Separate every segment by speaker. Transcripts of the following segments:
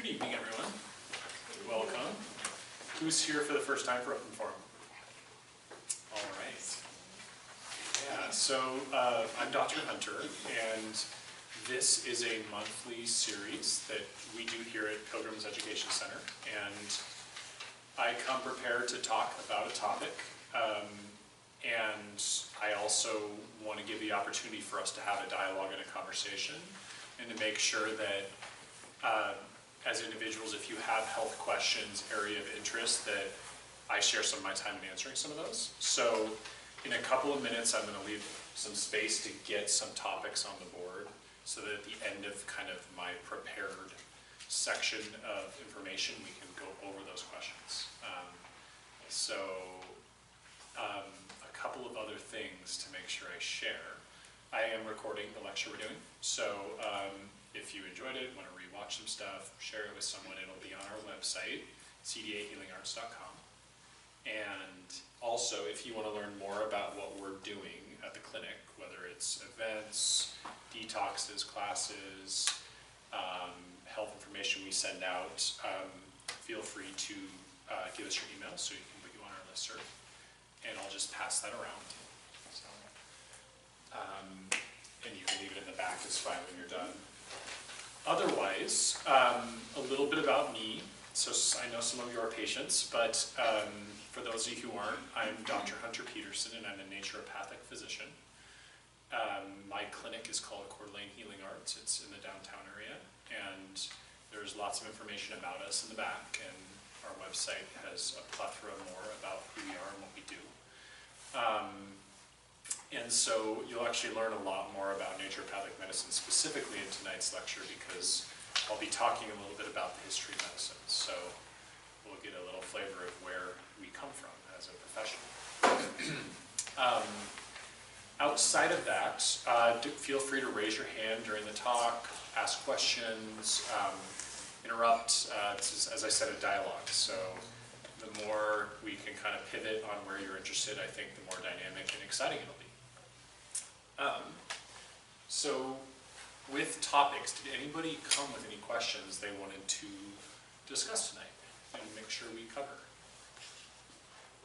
Speaker 1: Good evening, everyone. Welcome. Who's here for the first time for Open Forum? All right. Yeah, so I'm Dr. Hunter, and this is a monthly series that we do here at Pilgrim's Education Center, and I come prepared to talk about a topic, and I also want to give the opportunity for us to have a dialogue and a conversation, and to make sure that as individuals, if you have health questions, area of interest, that I share some of my time in answering some of those. So in a couple of minutes, I'm going to leave some space to get some topics on the board so that at the end of kind of my prepared section of information, we can go over those questions. A couple of other things to make sure I share. I am recording the lecture we're doing, so if you enjoyed it, want to rewatch some stuff, share it with someone, it'll be on our website, cdahealingarts.com. And also, if you want to learn more about what we're doing at the clinic, whether it's events, detoxes, classes, health information we send out, feel free to give us your email so we can put you on our listserv, and I'll just pass that around. So, and you can leave it in the back, it's fine when you're done. Otherwise, a little bit about me. So I know some of you are patients, but for those of you who aren't, I'm Dr. Hunter Peterson, and I'm a naturopathic physician. My clinic is called Coeur d'Alene Healing Arts. It's in the downtown area, and there's lots of information about us in the back, and our website has a plethora more about who we are and what we do. And so you'll actually learn a lot more about naturopathic medicine specifically in tonight's lecture, because I'll be talking a little bit about the history of medicine. So we'll get a little flavor of where we come from as a profession. Outside of that, feel free to raise your hand during the talk, ask questions, interrupt. This is, as I said, a dialogue. So the more we can kind of pivot on where you're interested, I think the more dynamic and exciting it'll be. So with topics, did anybody come with any questions they wanted to discuss tonight and make sure we cover?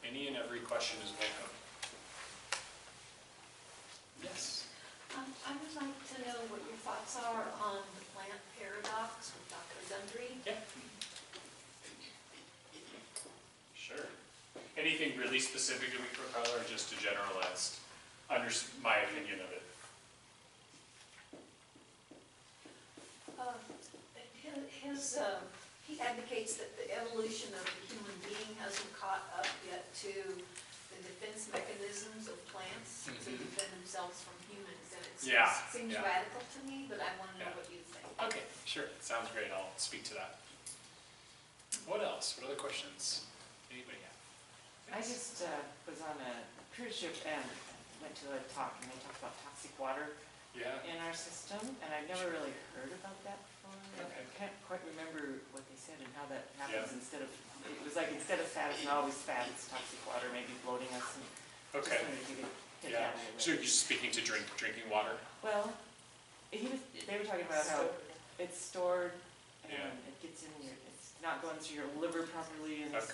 Speaker 1: Any and every question is welcome. Yes?
Speaker 2: I would like to know what your thoughts are on the plant paradox with Dr. Gundry.
Speaker 1: Yeah. Sure. Anything really specific to weak propeller, or just a generalized, my opinion of it?
Speaker 2: He advocates that the evolution of the human being hasn't caught up yet to the defense mechanisms of plants to defend themselves from humans, and it seems radical to me, but I want to know what you think.
Speaker 1: Okay, sure. Sounds great. I'll speak to that. What else? What other questions? Anybody have?
Speaker 3: I just was on a cruise ship and went to a talk, and they talked about toxic water in our system, and I've never really heard about that before.
Speaker 1: Okay.
Speaker 3: I can't quite remember what they said and how that happens. Instead of, it was like instead of fat, it's not always fat, it's toxic water, maybe bloating us. And
Speaker 1: Okay.
Speaker 3: just wondered if you could hit that a little bit.
Speaker 1: So you're speaking to drinking water?
Speaker 3: Well, they were talking about how it's stored and it gets in your, it's not going through your liver properly, and it's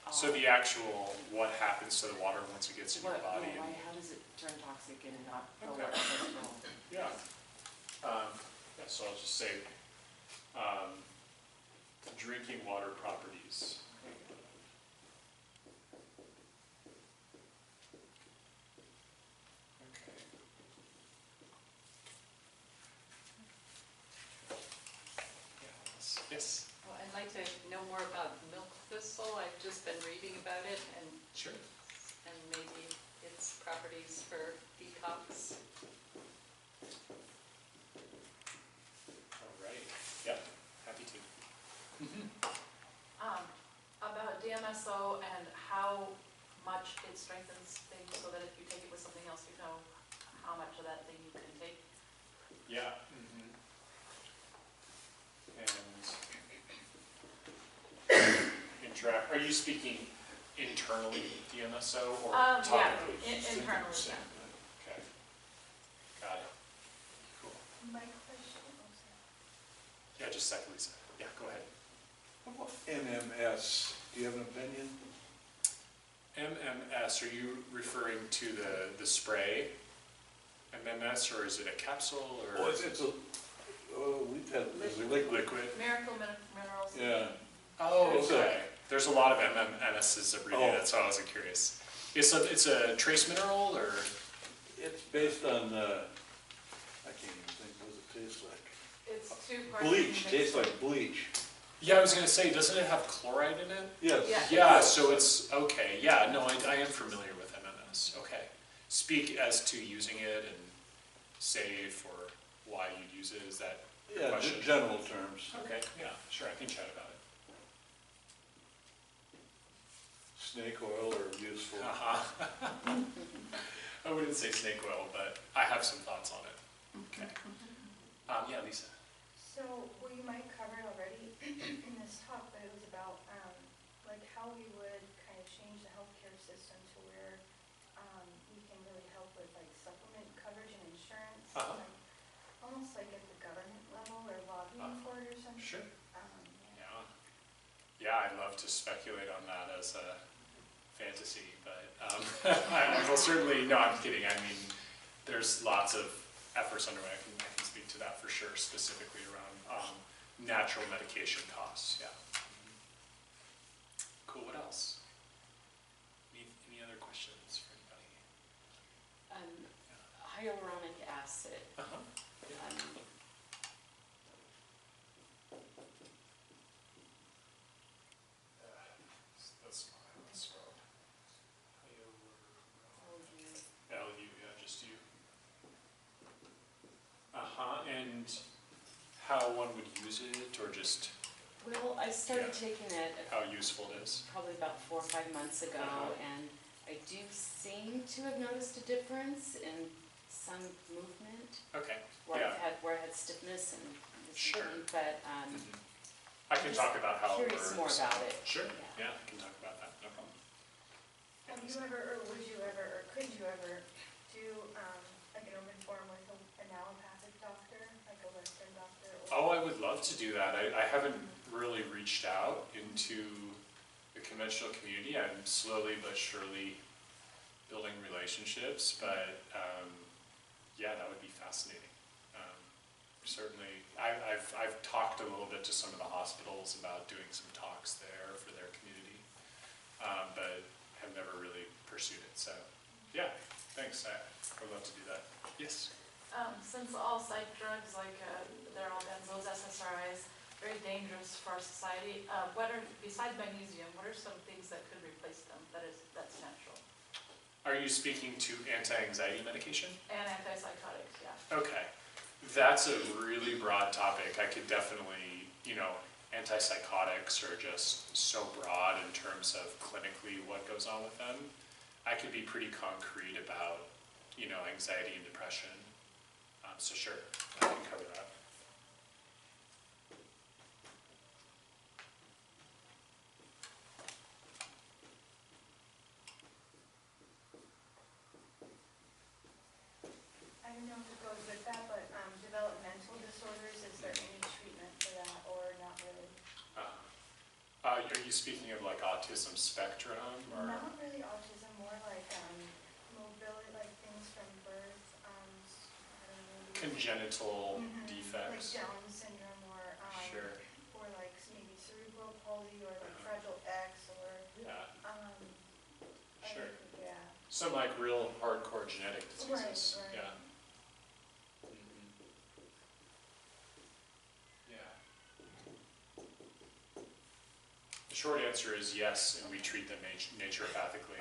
Speaker 1: So the actual, what happens to the water once it gets in your body?
Speaker 3: How does it turn toxic and not go
Speaker 1: Okay.
Speaker 3: well?
Speaker 1: So I'll just say drinking water properties. Okay. Yes.
Speaker 4: Well, I'd like to know more about milk thistle. I've just been reading about it, and
Speaker 1: Sure.
Speaker 4: and maybe its properties for detox.
Speaker 1: All right. Yeah, happy to.
Speaker 5: About DMSO and how much it strengthens things, so that if you take it with something else, you know how much of that thing you can take.
Speaker 1: Yeah. And interact. Are you speaking internally, DMSO, or topically?
Speaker 5: Internally, yeah.
Speaker 1: Okay. Got it. Cool.
Speaker 2: My question.
Speaker 1: Yeah, just a second, Lisa. Yeah, go ahead.
Speaker 6: How about MMS? Do you have an opinion?
Speaker 1: MMS, are you referring to the spray? MMS, or is it a capsule, or?
Speaker 6: Oh, it's a, we've had, it's a
Speaker 1: Liquid?
Speaker 5: Miracle Minerals.
Speaker 6: Yeah.
Speaker 1: Oh,
Speaker 6: It's a-
Speaker 1: okay. There's a lot of MMSs abbreviated,
Speaker 6: Oh.
Speaker 1: so I wasn't curious. It's a trace mineral, or?
Speaker 6: It's based on, I can't even think, what does it taste like?
Speaker 5: It's 2 parts.
Speaker 6: Bleach,
Speaker 5: mixed
Speaker 6: tastes
Speaker 5: with-
Speaker 6: like bleach.
Speaker 1: Yeah, I was gonna say, doesn't it have chloride in it?
Speaker 6: Yes.
Speaker 5: Yeah.
Speaker 1: Yeah, so it's, okay, yeah, no, I am familiar with MMS, okay. Speak as to using it and safe, or why you'd use it, is that your
Speaker 6: Yeah,
Speaker 1: question?
Speaker 6: just general terms.
Speaker 1: Okay, yeah, sure, I can chat about it.
Speaker 6: Snake oil are useful.
Speaker 1: I wouldn't say snake oil, but I have some thoughts on it. Okay. Yeah, Lisa.
Speaker 7: So, well, you might cover it already in this talk, but it was about, like, how we would kind of change the healthcare system to where, we can really help with, like, supplement coverage and insurance.
Speaker 1: Uh-huh.
Speaker 7: Like, almost like at the government level or lobbying for it or something.
Speaker 1: Sure.
Speaker 7: Yeah.
Speaker 1: Yeah. Yeah, I'd love to speculate on that as a fantasy, but I will certainly, no, I'm kidding. I mean, there's lots of efforts underway. I can speak to that for sure, specifically around natural medication costs, yeah. Cool, what else? Any other questions for anybody?
Speaker 3: Hyaluronic acid.
Speaker 1: Uh-huh. That's not how it's spelled. L-U, yeah, just you. Uh-huh, and how one would use it, or just
Speaker 3: Well, I started
Speaker 1: Yeah.
Speaker 3: taking it
Speaker 1: how useful it is?
Speaker 3: probably about 4 or 5 months ago, and I do seem to have noticed a difference in some movement,
Speaker 1: Okay,
Speaker 3: where
Speaker 1: yeah.
Speaker 3: where I had stiffness and this
Speaker 1: Sure.
Speaker 3: and that, but
Speaker 1: Mhm. I can talk about how it works.
Speaker 3: curious more about it.
Speaker 1: Sure,
Speaker 3: Yeah.
Speaker 1: yeah, I can talk about that, no problem.
Speaker 7: Have you ever, or would you ever, or could you ever do, like an open forum with an allopathic doctor, like a Western doctor?
Speaker 1: Oh, I would love to do that. I haven't really reached out into the conventional community. I'm slowly but surely building relationships, but yeah, that would be fascinating. Certainly, I've talked a little bit to some of the hospitals about doing some talks there for their community, but have never really pursued it. So, yeah, thanks. I would love to do that. Yes.
Speaker 5: Since all psych drugs, like, they're all benzos, SSRIs, very dangerous for our society, besides magnesium, what are some things that could replace them that's natural?
Speaker 1: Are you speaking to anti-anxiety medication?
Speaker 5: And antipsychotics, yeah.
Speaker 1: Okay, that's a really broad topic. I could definitely, antipsychotics are just so broad in terms of clinically what goes on with them. I could be pretty concrete about, anxiety and depression. So sure, I can cover that.
Speaker 7: I don't know if it goes with that, but developmental disorders, is there any treatment for that or not really?
Speaker 1: Are you speaking of like autism spectrum or?
Speaker 7: Not really autism, more like mobility, like things from birth, I don't know, maybe.
Speaker 1: Congenital
Speaker 7: Mhm,
Speaker 1: defects?
Speaker 7: Like Down syndrome
Speaker 1: Sure,
Speaker 7: or like maybe cerebral palsy or like Fragile X or,
Speaker 1: yeah, sure.
Speaker 7: yeah.
Speaker 1: Some like real hardcore genetic
Speaker 7: Right,
Speaker 1: diseases,
Speaker 7: right.
Speaker 1: yeah. Mhm. Yeah. The short answer is yes, and we treat them naturopathically.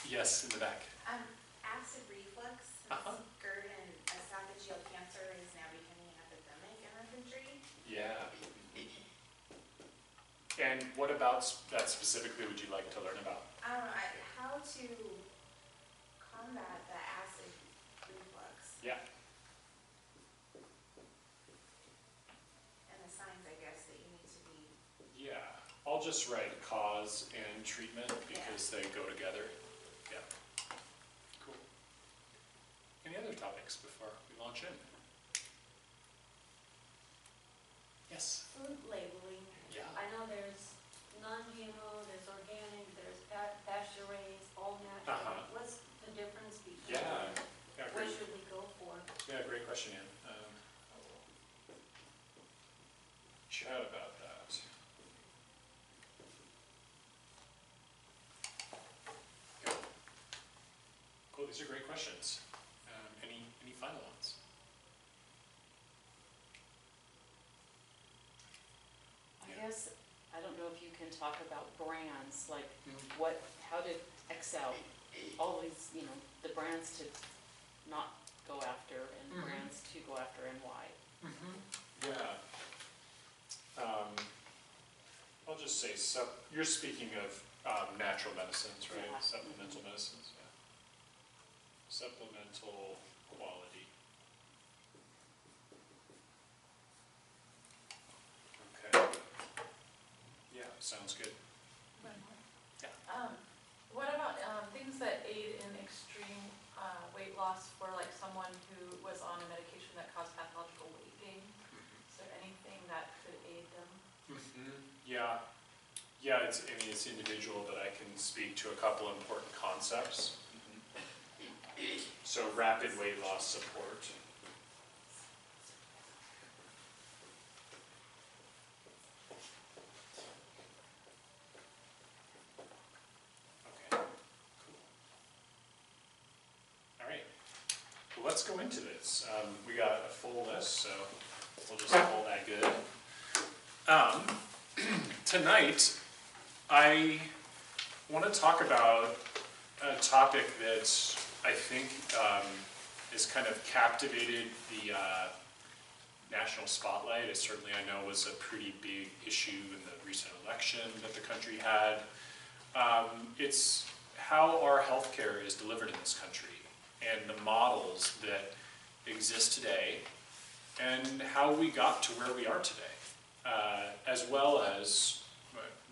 Speaker 1: Yes, in the back.
Speaker 8: Acid reflux,
Speaker 1: Uh-huh.
Speaker 8: GERD and esophageal cancer is now becoming an epidemic in our country.
Speaker 1: Yeah. And what about that specifically would you like to learn about?
Speaker 8: How to combat the acid reflux
Speaker 1: Yeah.
Speaker 8: and the signs, I guess, that you need to be.
Speaker 1: Yeah, I'll just write cause and treatment because they go together. Yeah. Cool. Any other topics before we launch in? Yes.
Speaker 9: Food labeling,
Speaker 1: Yeah.
Speaker 9: I know there's non-GMO, there's organic, there's pasture raised, all natural. What's the difference between them?
Speaker 1: Yeah,
Speaker 9: What
Speaker 1: great.
Speaker 9: should we go for?
Speaker 1: Yeah, great question, Ann. Chat about that. Good. Cool, these are great questions. Any final ones?
Speaker 3: I guess, I don't know if you can talk about brands, like what, how did Excel, all these, you know, the brands to not go after and brands to go after and why?
Speaker 1: Yeah. I'll just say, you're speaking of natural medicines, right?
Speaker 3: Yeah.
Speaker 1: Supplemental medicines, yeah. Supplemental quality. Okay. Yeah, sounds good. Yeah.
Speaker 5: What about things that aid in extreme weight loss for like someone who was on a medication that caused pathological weight gain? Is there anything that could aid them?
Speaker 1: Yeah. Yeah, it's individual, but I can speak to a couple important concepts. So rapid weight loss support. Okay, cool. All right, well, let's go into this. We got a full list, so we'll just call that good. Tonight, I want to talk about a topic that I think has kind of captivated the national spotlight. It certainly, I know, was a pretty big issue in the recent election that the country had. It's how our healthcare is delivered in this country and the models that exist today and how we got to where we are today, as well as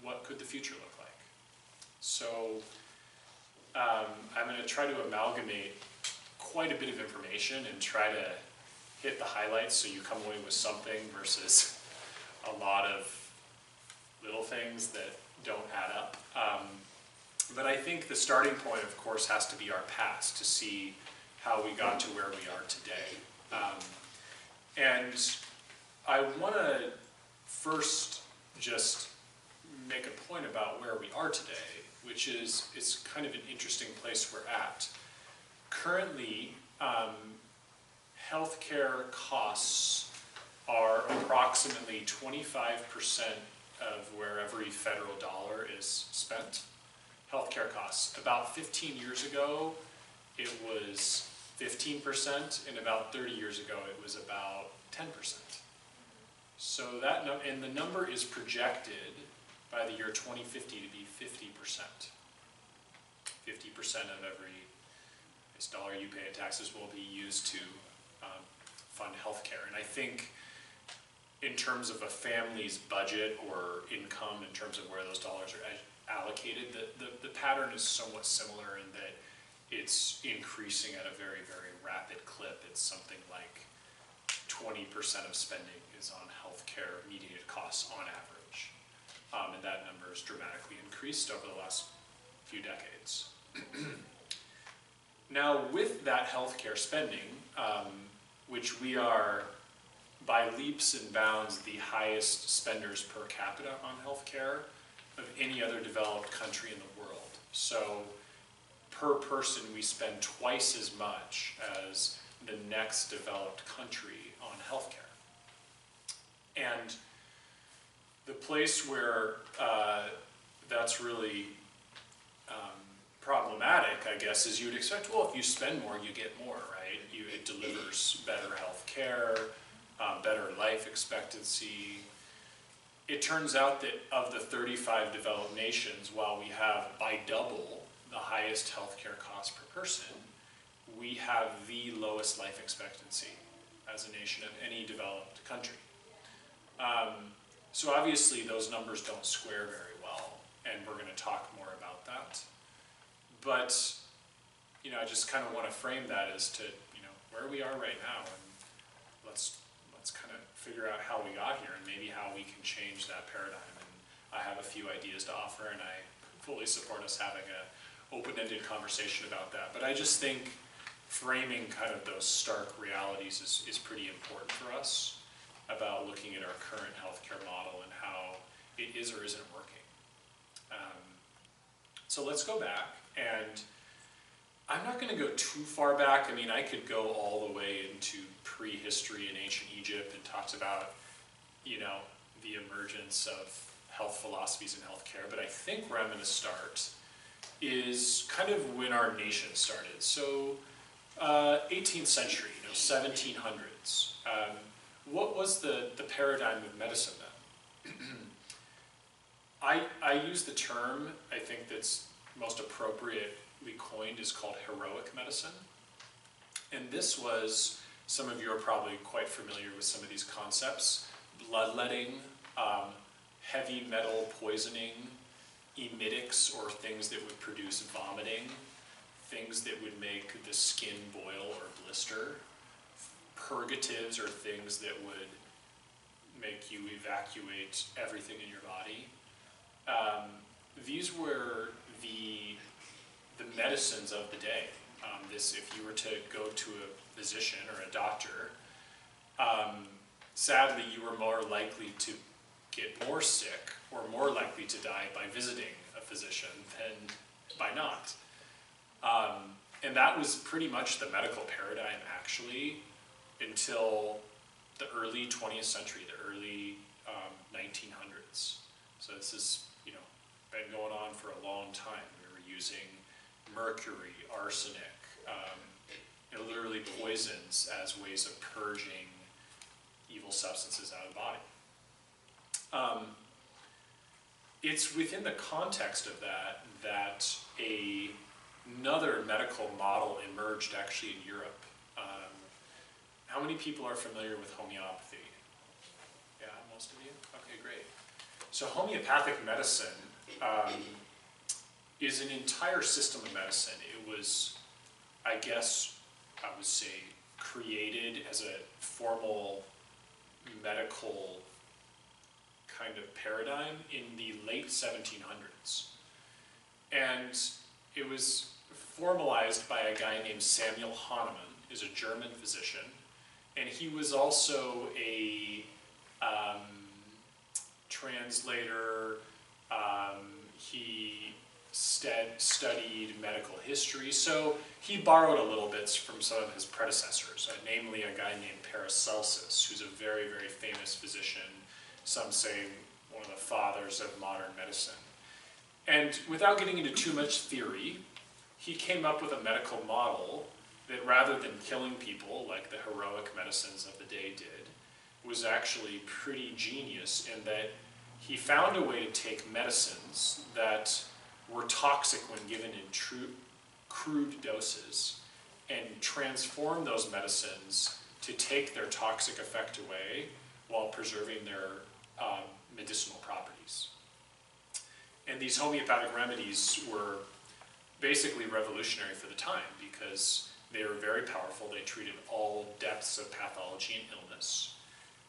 Speaker 1: what could the future look like. So I'm going to try to amalgamate quite a bit of information and try to hit the highlights so you come away with something versus a lot of little things that don't add up. But I think the starting point, of course, has to be our past to see how we got to where we are today. And I want to first just make a point about where we are today, which is it's kind of an interesting place we're at. Currently, healthcare costs are approximately 25% of where every federal dollar is spent. Healthcare costs. About 15 years ago, it was 15%, and about 30 years ago, it was about 10%. So that, and the number is projected by the year 2050 to be 50%. 50% of every dollar you pay in taxes will be used to fund healthcare. And I think in terms of a family's budget or income, in terms of where those dollars are allocated, the pattern is somewhat similar in that it's increasing at a very, very rapid clip. It's something like 20% of spending is on healthcare mediated costs on average. And that number has dramatically increased over the last few decades. Now, with that healthcare spending, which we are by leaps and bounds the highest spenders per capita on healthcare of any other developed country in the world. So per person, we spend twice as much as the next developed country on healthcare. And the place where that's really problematic, I guess, is you'd expect, well, if you spend more, you get more, right? It delivers better health care, better life expectancy. It turns out that of the 35 developed nations, while we have by double the highest healthcare cost per person, we have the lowest life expectancy as a nation of any developed country. So obviously those numbers don't square very well, and we're going to talk more about that. But, I just kind of want to frame that as to, where we are right now, and let's let's kind of figure out how we got here and maybe how we can change that paradigm. And I have a few ideas to offer, and I fully support us having a open-ended conversation about that. But I just think framing kind of those stark realities is pretty important for us about looking at our current healthcare model and how it is or isn't working. So let's go back, and I'm not going to go too far back. I mean, I could go all the way into prehistory in ancient Egypt and talked about, you know, the emergence of health philosophies in healthcare, but I think where I'm going to start is kind of when our nation started. So 18th century, 1700s. What was the paradigm of medicine then? I use the term, I think that's most appropriately coined, is called heroic medicine. And this was, some of you are probably quite familiar with some of these concepts: bloodletting, heavy metal poisoning, emetics, or things that would produce vomiting, things that would make the skin boil or blister, purgatives, or things that would make you evacuate everything in your body. These were the medicines of the day. If you were to go to a physician or a doctor, sadly you were more likely to get more sick or more likely to die by visiting a physician than by not. And that was pretty much the medical paradigm, actually, until the early 20th century, the early 1900s. So this is, been going on for a long time. We were using mercury, arsenic, literally poisons as ways of purging evil substances out of the body. It's within the context of that another medical model emerged actually in Europe. How many people are familiar with homeopathy? Yeah, most of you? Okay, great. So homeopathic medicine is an entire system of medicine. It was, I guess, I would say, created as a formal medical kind of paradigm in the late 1700s. And it was formalized by a guy named Samuel Hahnemann, who's a German physician. And he was also a translator. He studied medical history. So he borrowed a little bits from some of his predecessors, namely a guy named Paracelsus, who's a very, very famous physician. Some say one of the fathers of modern medicine. And without getting into too much theory, he came up with a medical model that, rather than killing people like the heroic medicines of the day did, was actually pretty genius in that he found a way to take medicines that were toxic when given in crude doses and transform those medicines to take their toxic effect away while preserving their medicinal properties. And these homeopathic remedies were basically revolutionary for the time because they were very powerful. They treated all depths of pathology and illness.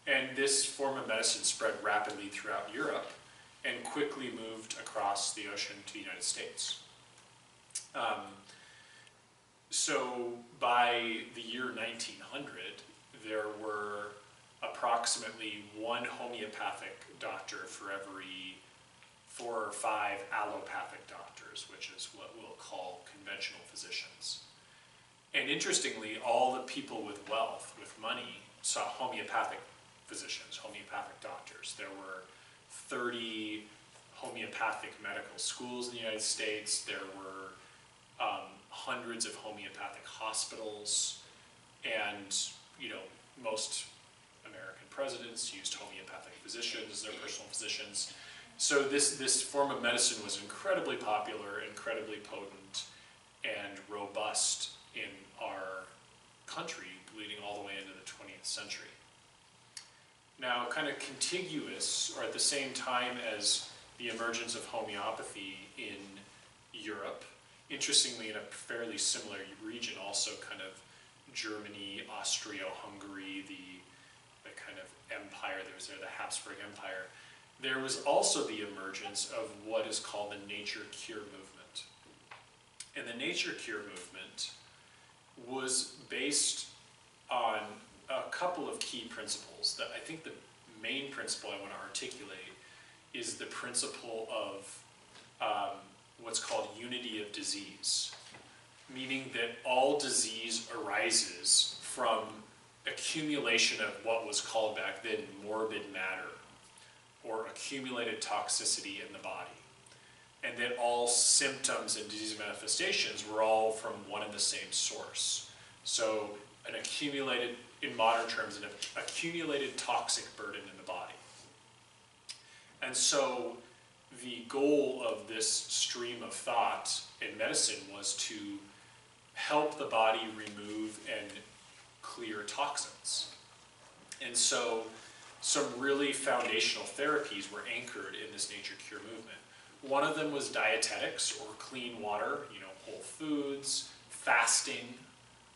Speaker 1: And this form of medicine spread rapidly throughout Europe and quickly moved across the ocean to the United States. So by the year 1900, there were approximately one homeopathic doctor for every 4 or 5 allopathic doctors, which is what we'll call conventional physicians. And interestingly, all the people with wealth, with money, saw homeopathic physicians, homeopathic doctors. There were 30 homeopathic medical schools in the United States. There were hundreds of homeopathic hospitals, and most American presidents used homeopathic physicians as their personal physicians. So this form of medicine was incredibly popular, incredibly potent, and robust in our country, leading all the way into the 20th century. Now, kind of contiguous, or at the same time as the emergence of homeopathy in Europe, interestingly in a fairly similar region, also kind of Germany, Austria-Hungary, the kind Empire, the Habsburg Empire, there was also the emergence of what is called the nature cure movement. And the nature cure movement was based on a couple of key principles. That I think the main principle I want to articulate is the principle of what's called unity of disease, meaning that all disease arises from accumulation of what was called back then morbid matter, or accumulated toxicity in the body. And that all symptoms and disease manifestations were all from one and the same source. So an accumulated, in modern terms, an accumulated toxic burden in the body. And so the goal of this stream of thought in medicine was to help the body remove and clear toxins. And so some really foundational therapies were anchored in this nature cure movement. One of them was dietetics, or clean water, whole foods, fasting,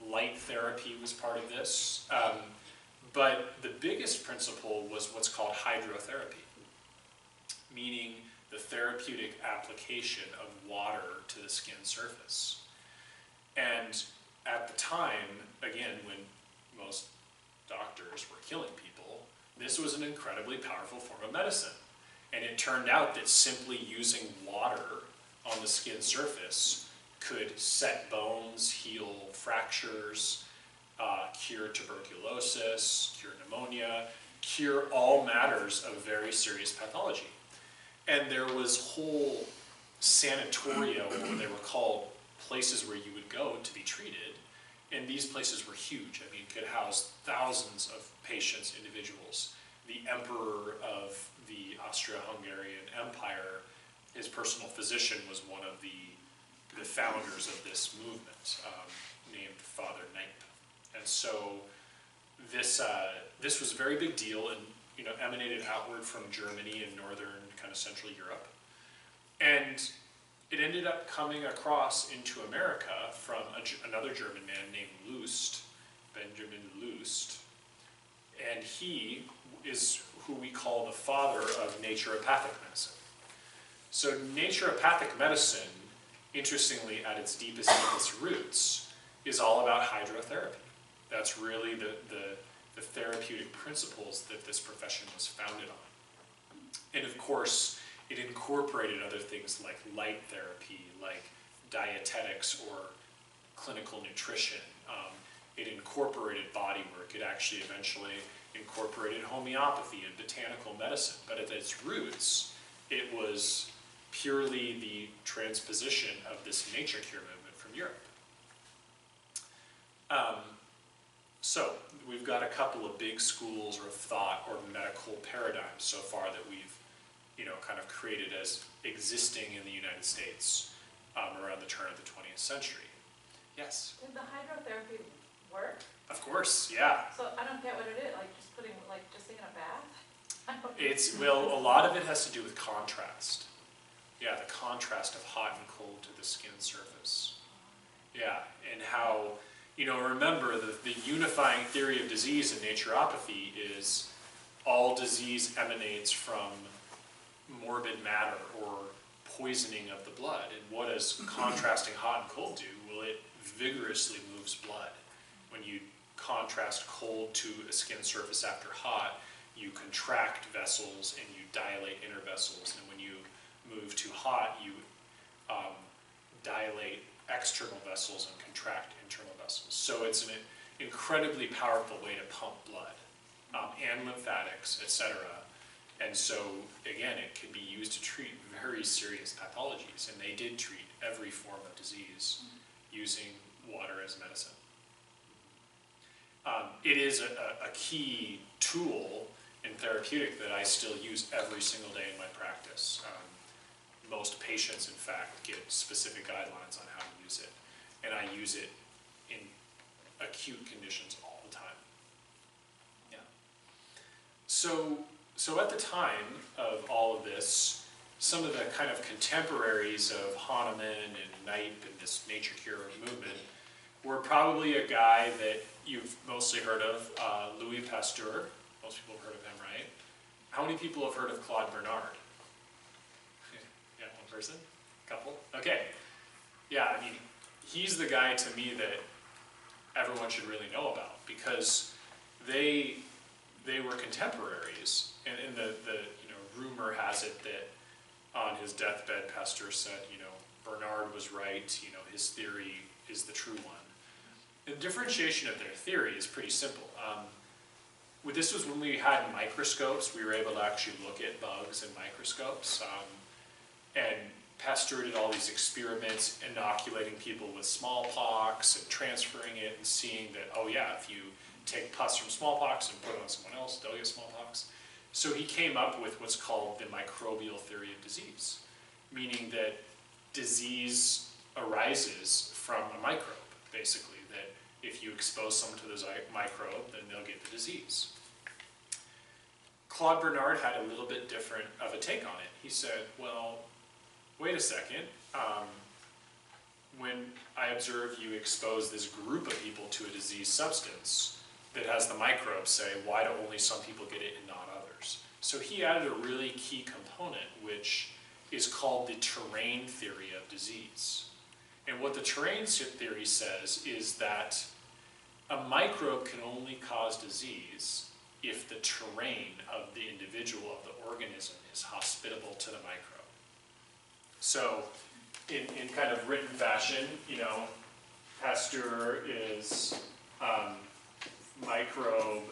Speaker 1: light therapy was part of this. But the biggest principle was what's called hydrotherapy, meaning the therapeutic application of water to the skin surface. And at the time, again, when most doctors were killing people, this was an incredibly powerful form of medicine. And it turned out that simply using water on the skin surface could set bones, heal fractures, cure tuberculosis, cure pneumonia, cure all matters of very serious pathology. And there was whole sanatoria, or they were called places where you would go to be treated, and these places were huge. I mean, could house thousands of patients, individuals. The emperor of the Austro-Hungarian Empire, his personal physician, was one of the founders of this movement, named Father Knipe. And so this was a very big deal, and emanated outward from Germany and northern, kind of Central Europe. And it ended up coming across into America from another German man named Lust, Benjamin Lust. And he is who we call the father of naturopathic medicine. So naturopathic medicine, interestingly, at its deepest roots, is all about hydrotherapy. That's really the therapeutic principles that this profession was founded on. And of course, it incorporated other things like light therapy, like dietetics or clinical nutrition. It incorporated body work. It actually eventually incorporated homeopathy and botanical medicine. But at its roots, it was purely the transposition of this nature cure movement from Europe. So we've got a couple of big schools of thought or medical paradigms so far that we've kind of created as existing in the United States around the turn of the 20th century. Yes?
Speaker 5: Did the hydrotherapy work?
Speaker 1: Of course, yeah.
Speaker 5: So I don't get what it is, just taking a bath?
Speaker 1: Well, a lot of it has to do with contrast. Yeah, the contrast of hot and cold to the skin surface. Yeah, and how, remember the unifying theory of disease in naturopathy is all disease emanates from morbid matter or poisoning of the blood. And what does contrasting hot and cold do? Well, it vigorously moves blood. When you contrast cold to a skin surface after hot, you contract vessels and you dilate inner vessels. And when you move to hot, you dilate external vessels and contract internal vessels. So it's an incredibly powerful way to pump blood and lymphatics, etc. And so, again, it can be used to treat very serious pathologies, and they did treat every form of disease using water as medicine. It is a key tool in therapeutic that I still use every single day in my practice. Most patients, in fact, get specific guidelines on how to use it, and I use it in acute conditions all the time. Yeah. So at the time of all of this, some of the kind of contemporaries of Hahnemann and Knipe and this nature cure movement were probably a guy that you've mostly heard of, Louis Pasteur. Most people have heard of him, right? How many people have heard of Claude Bernard? Yeah, one person? Couple? Okay. Yeah, I mean, he's the guy to me that everyone should really know about, because they were contemporaries, and the rumor has it that on his deathbed, Pasteur said, Bernard was right, his theory is the true one. The differentiation of their theory is pretty simple. This was when we had microscopes. We were able to actually look at bugs in microscopes. And Pasteur did all these experiments, inoculating people with smallpox and transferring it and seeing that, oh yeah, if you take pus from smallpox and put it on someone else, they'll get smallpox. So he came up with what's called the microbial theory of disease, meaning that disease arises from a microbe, basically, that if you expose someone to this microbe, then they'll get the disease. Claude Bernard had a little bit different of a take on it. He said, well, wait a second, when I observe you expose this group of people to a disease substance that has the microbe, say, why do only some people get it and not others? So he added a really key component, which is called the terrain theory of disease. And what the terrain theory says is that a microbe can only cause disease if the terrain of the individual, of the organism, is hospitable to the microbe. So in kind of written fashion, Pasteur is microbe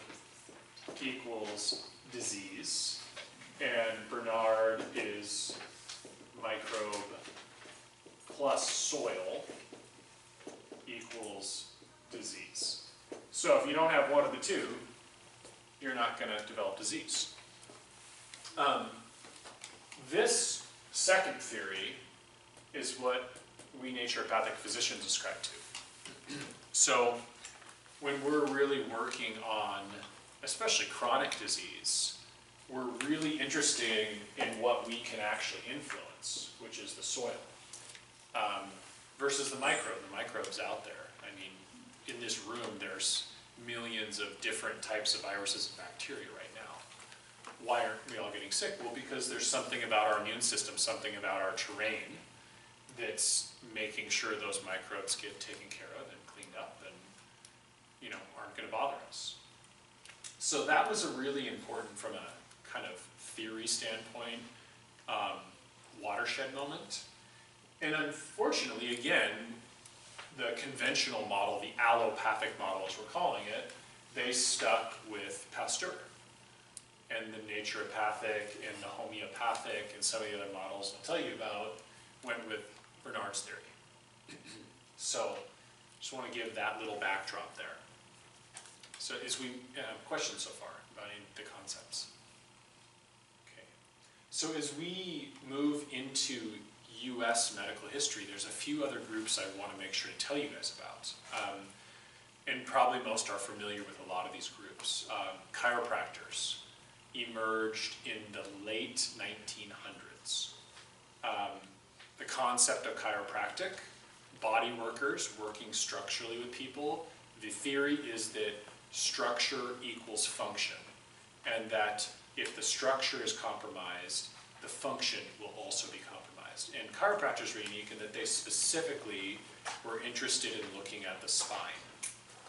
Speaker 1: equals disease, and Bernard is microbe plus soil equals disease. So if you don't have one of the two, you're not going to develop disease. This second theory is what we naturopathic physicians ascribe to. So when we're really working on, especially chronic disease, we're really interested in what we can actually influence, which is the soil, versus the microbe. The microbe's out there. I mean, in this room, there's millions of different types of viruses and bacteria right now. Why aren't we all getting sick? Well, because there's something about our immune system, something about our terrain that's making sure those microbes get taken care of and cleaned up and, aren't going to bother us. So that was a really important, from a kind of theory standpoint, watershed moment. And unfortunately, again, the conventional model, the allopathic model as we're calling it, they stuck with Pasteur. And the naturopathic and the homeopathic and some of the other models I'll tell you about went with Bernard's theory. So just want to give that little backdrop there. So questions so far about any of the concepts? Okay. So as we move into US medical history, there's a few other groups I want to make sure to tell you guys about. And probably most are familiar with a lot of these groups. Chiropractors emerged in the late 1900s. The concept of chiropractic, body workers working structurally with people, the theory is that structure equals function, and that if the structure is compromised, the function will also be compromised. And chiropractors were unique in that they specifically were interested in looking at the spine.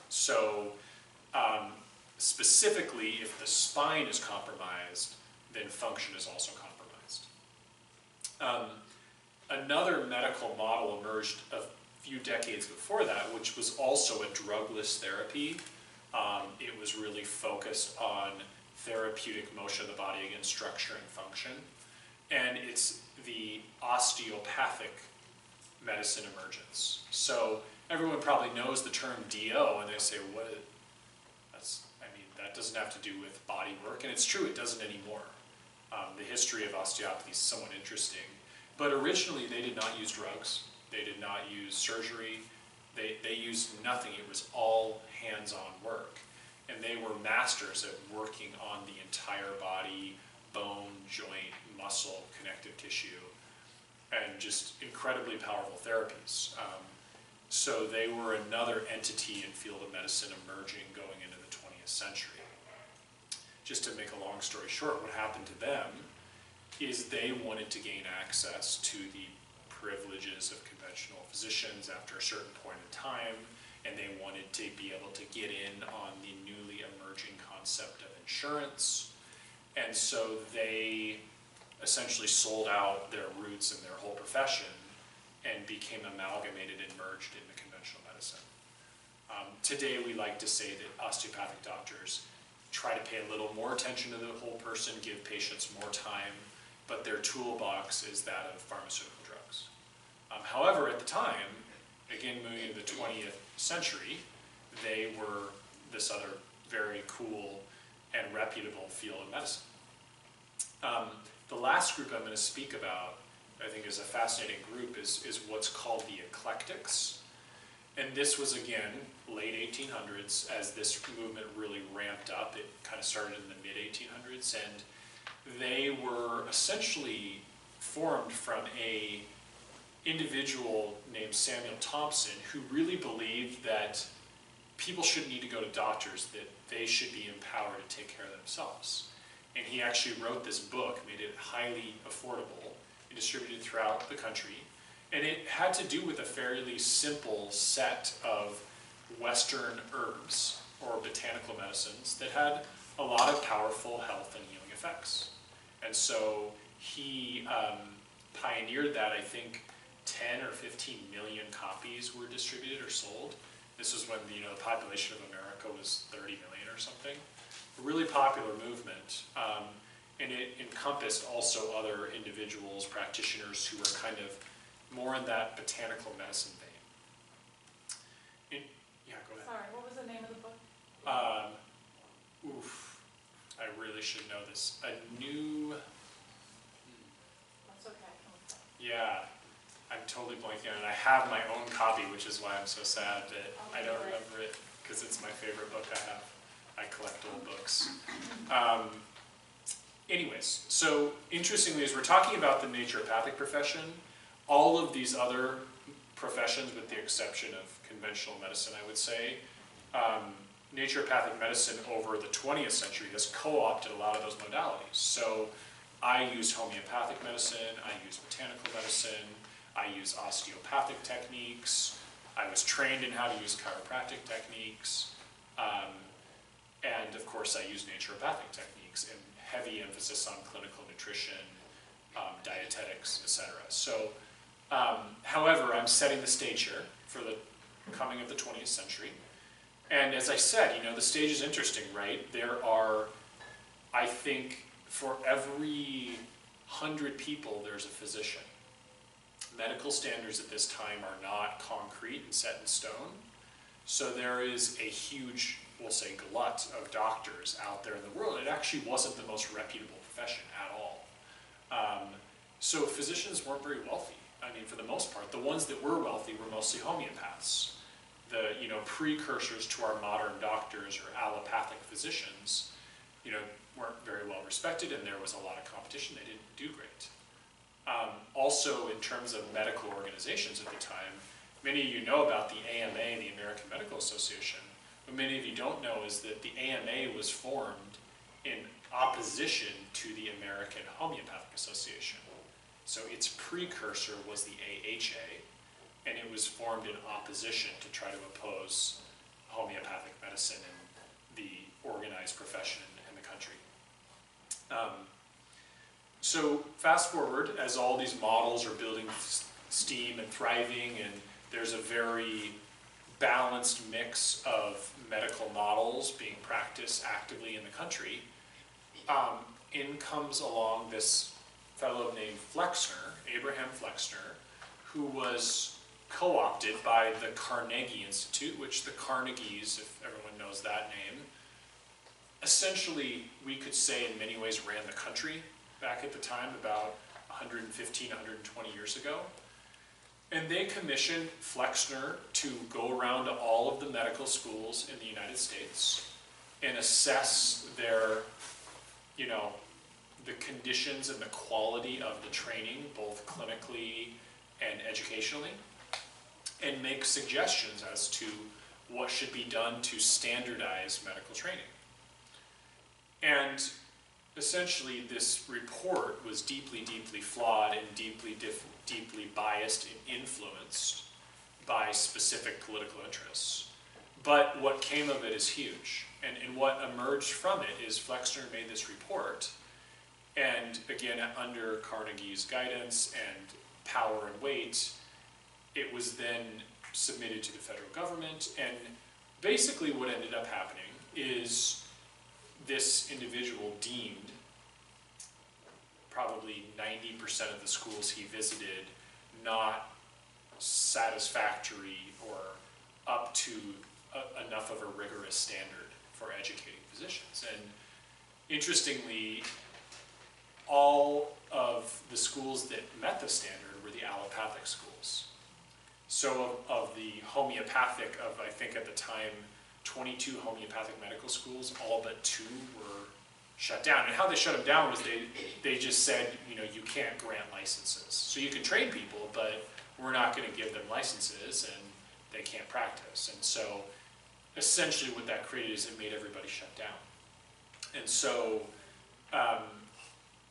Speaker 1: So specifically, if the spine is compromised, then function is also compromised. Another medical model emerged a few decades before that, which was also a drugless therapy. It was really focused on therapeutic motion of the body against structure and function. And it's the osteopathic medicine emergence. So everyone probably knows the term DO, and they say, what? That doesn't have to do with body work, and it's true, it doesn't anymore. The history of osteopathy is somewhat interesting. But originally, they did not use drugs. They did not use surgery. They used nothing. It was all hands-on work. And they were masters at working on the entire body, bone, joint, muscle, connective tissue, and just incredibly powerful therapies. So they were another entity in field of medicine emerging going into the 20th century. just to make a long story short, what happened to them is they wanted to gain access to the privileges of conventional physicians after a certain point in time, and they wanted to be able to get in on the newly emerging concept of insurance. And so they essentially sold out their roots and their whole profession and became amalgamated and merged into conventional medicine. Today we like to say that osteopathic doctors try to pay a little more attention to the whole person, give patients more time, but their toolbox is that of pharmaceutical drugs. However, at the time, again moving into the 20th century, they were this other very cool and reputable field of medicine. The last group I'm going to speak about, I think is a fascinating group, is what's called the eclectics. And this was, again, late 1800s as this movement really ramped up. It kind of started in the mid-1800s, and they were essentially formed from a individual named Samuel Thompson who really believed that people shouldn't need to go to doctors, that they should be empowered to take care of themselves. And he actually wrote this book, made it highly affordable, and distributed throughout the country. And it had to do with a fairly simple set of Western herbs or botanical medicines that had a lot of powerful health and healing effects. And so he pioneered that. I think 10 or 15 million copies were distributed or sold. This was when the population of America was 30 million or something. A really popular movement. And it encompassed also other individuals, practitioners who were kind of more in that botanical medicine vein. Yeah, go ahead.
Speaker 5: Sorry, what was the name of the book?
Speaker 1: I really should know this. That's
Speaker 5: okay, I can look that up.
Speaker 1: Yeah, I'm totally blanking on it. I have my own copy, which is why I'm so sad that I don't remember it, because it's my favorite book I have. I collect old books. Anyways, so interestingly, as we're talking about the naturopathic profession, all of these other professions, with the exception of conventional medicine, I would say, naturopathic medicine over the 20th century has co-opted a lot of those modalities. So I use homeopathic medicine, I use botanical medicine, I use osteopathic techniques, I was trained in how to use chiropractic techniques, and of course I use naturopathic techniques, and heavy emphasis on clinical nutrition, dietetics, etc. So, however, I'm setting the stage here for the coming of the 20th century. And as I said, the stage is interesting, right? There are, I think, for every 100 people, there's a physician. Medical standards at this time are not concrete and set in stone. So there is a huge, we'll say, glut of doctors out there in the world. It actually wasn't the most reputable profession at all. So physicians weren't very wealthy. I mean, for the most part, the ones that were wealthy were mostly homeopaths. The precursors to our modern doctors or allopathic physicians, weren't very well respected, and there was a lot of competition. They didn't do great. Also, in terms of medical organizations at the time, many of you know about the AMA, the American Medical Association. What many of you don't know is that the AMA was formed in opposition to the American Homeopathic Association. So its precursor was the AHA, and it was formed in opposition to try to oppose homeopathic medicine and the organized profession in the country. So fast forward, as all these models are building steam and thriving, and there's a very balanced mix of medical models being practiced actively in the country, in comes along this fellow named Flexner, Abraham Flexner, who was co-opted by the Carnegie Institute, which the Carnegies, if everyone knows that name, essentially, we could say in many ways ran the country back at the time, about 115, 120 years ago. And they commissioned Flexner to go around to all of the medical schools in the United States and assess their, the conditions and the quality of the training, both clinically and educationally, and make suggestions as to what should be done to standardize medical training. And essentially this report was deeply, deeply flawed and deeply biased and influenced by specific political interests. But what came of it is huge. And what emerged from it is Flexner made this report, and again, under Carnegie's guidance and power and weight, it was then submitted to the federal government, and basically what ended up happening is this individual deemed probably 90% of the schools he visited not satisfactory or up to enough of a rigorous standard for educating physicians. And interestingly, all of the schools that met the standard were the allopathic schools. So of the homeopathic, of I think at the time 22 homeopathic medical schools, all but 2 were shut down. And how they shut them down was they just said, you know, you can't grant licenses. So you can train people, but we're not going to give them licenses, and they can't practice. And so essentially what that created is it made everybody shut down. And so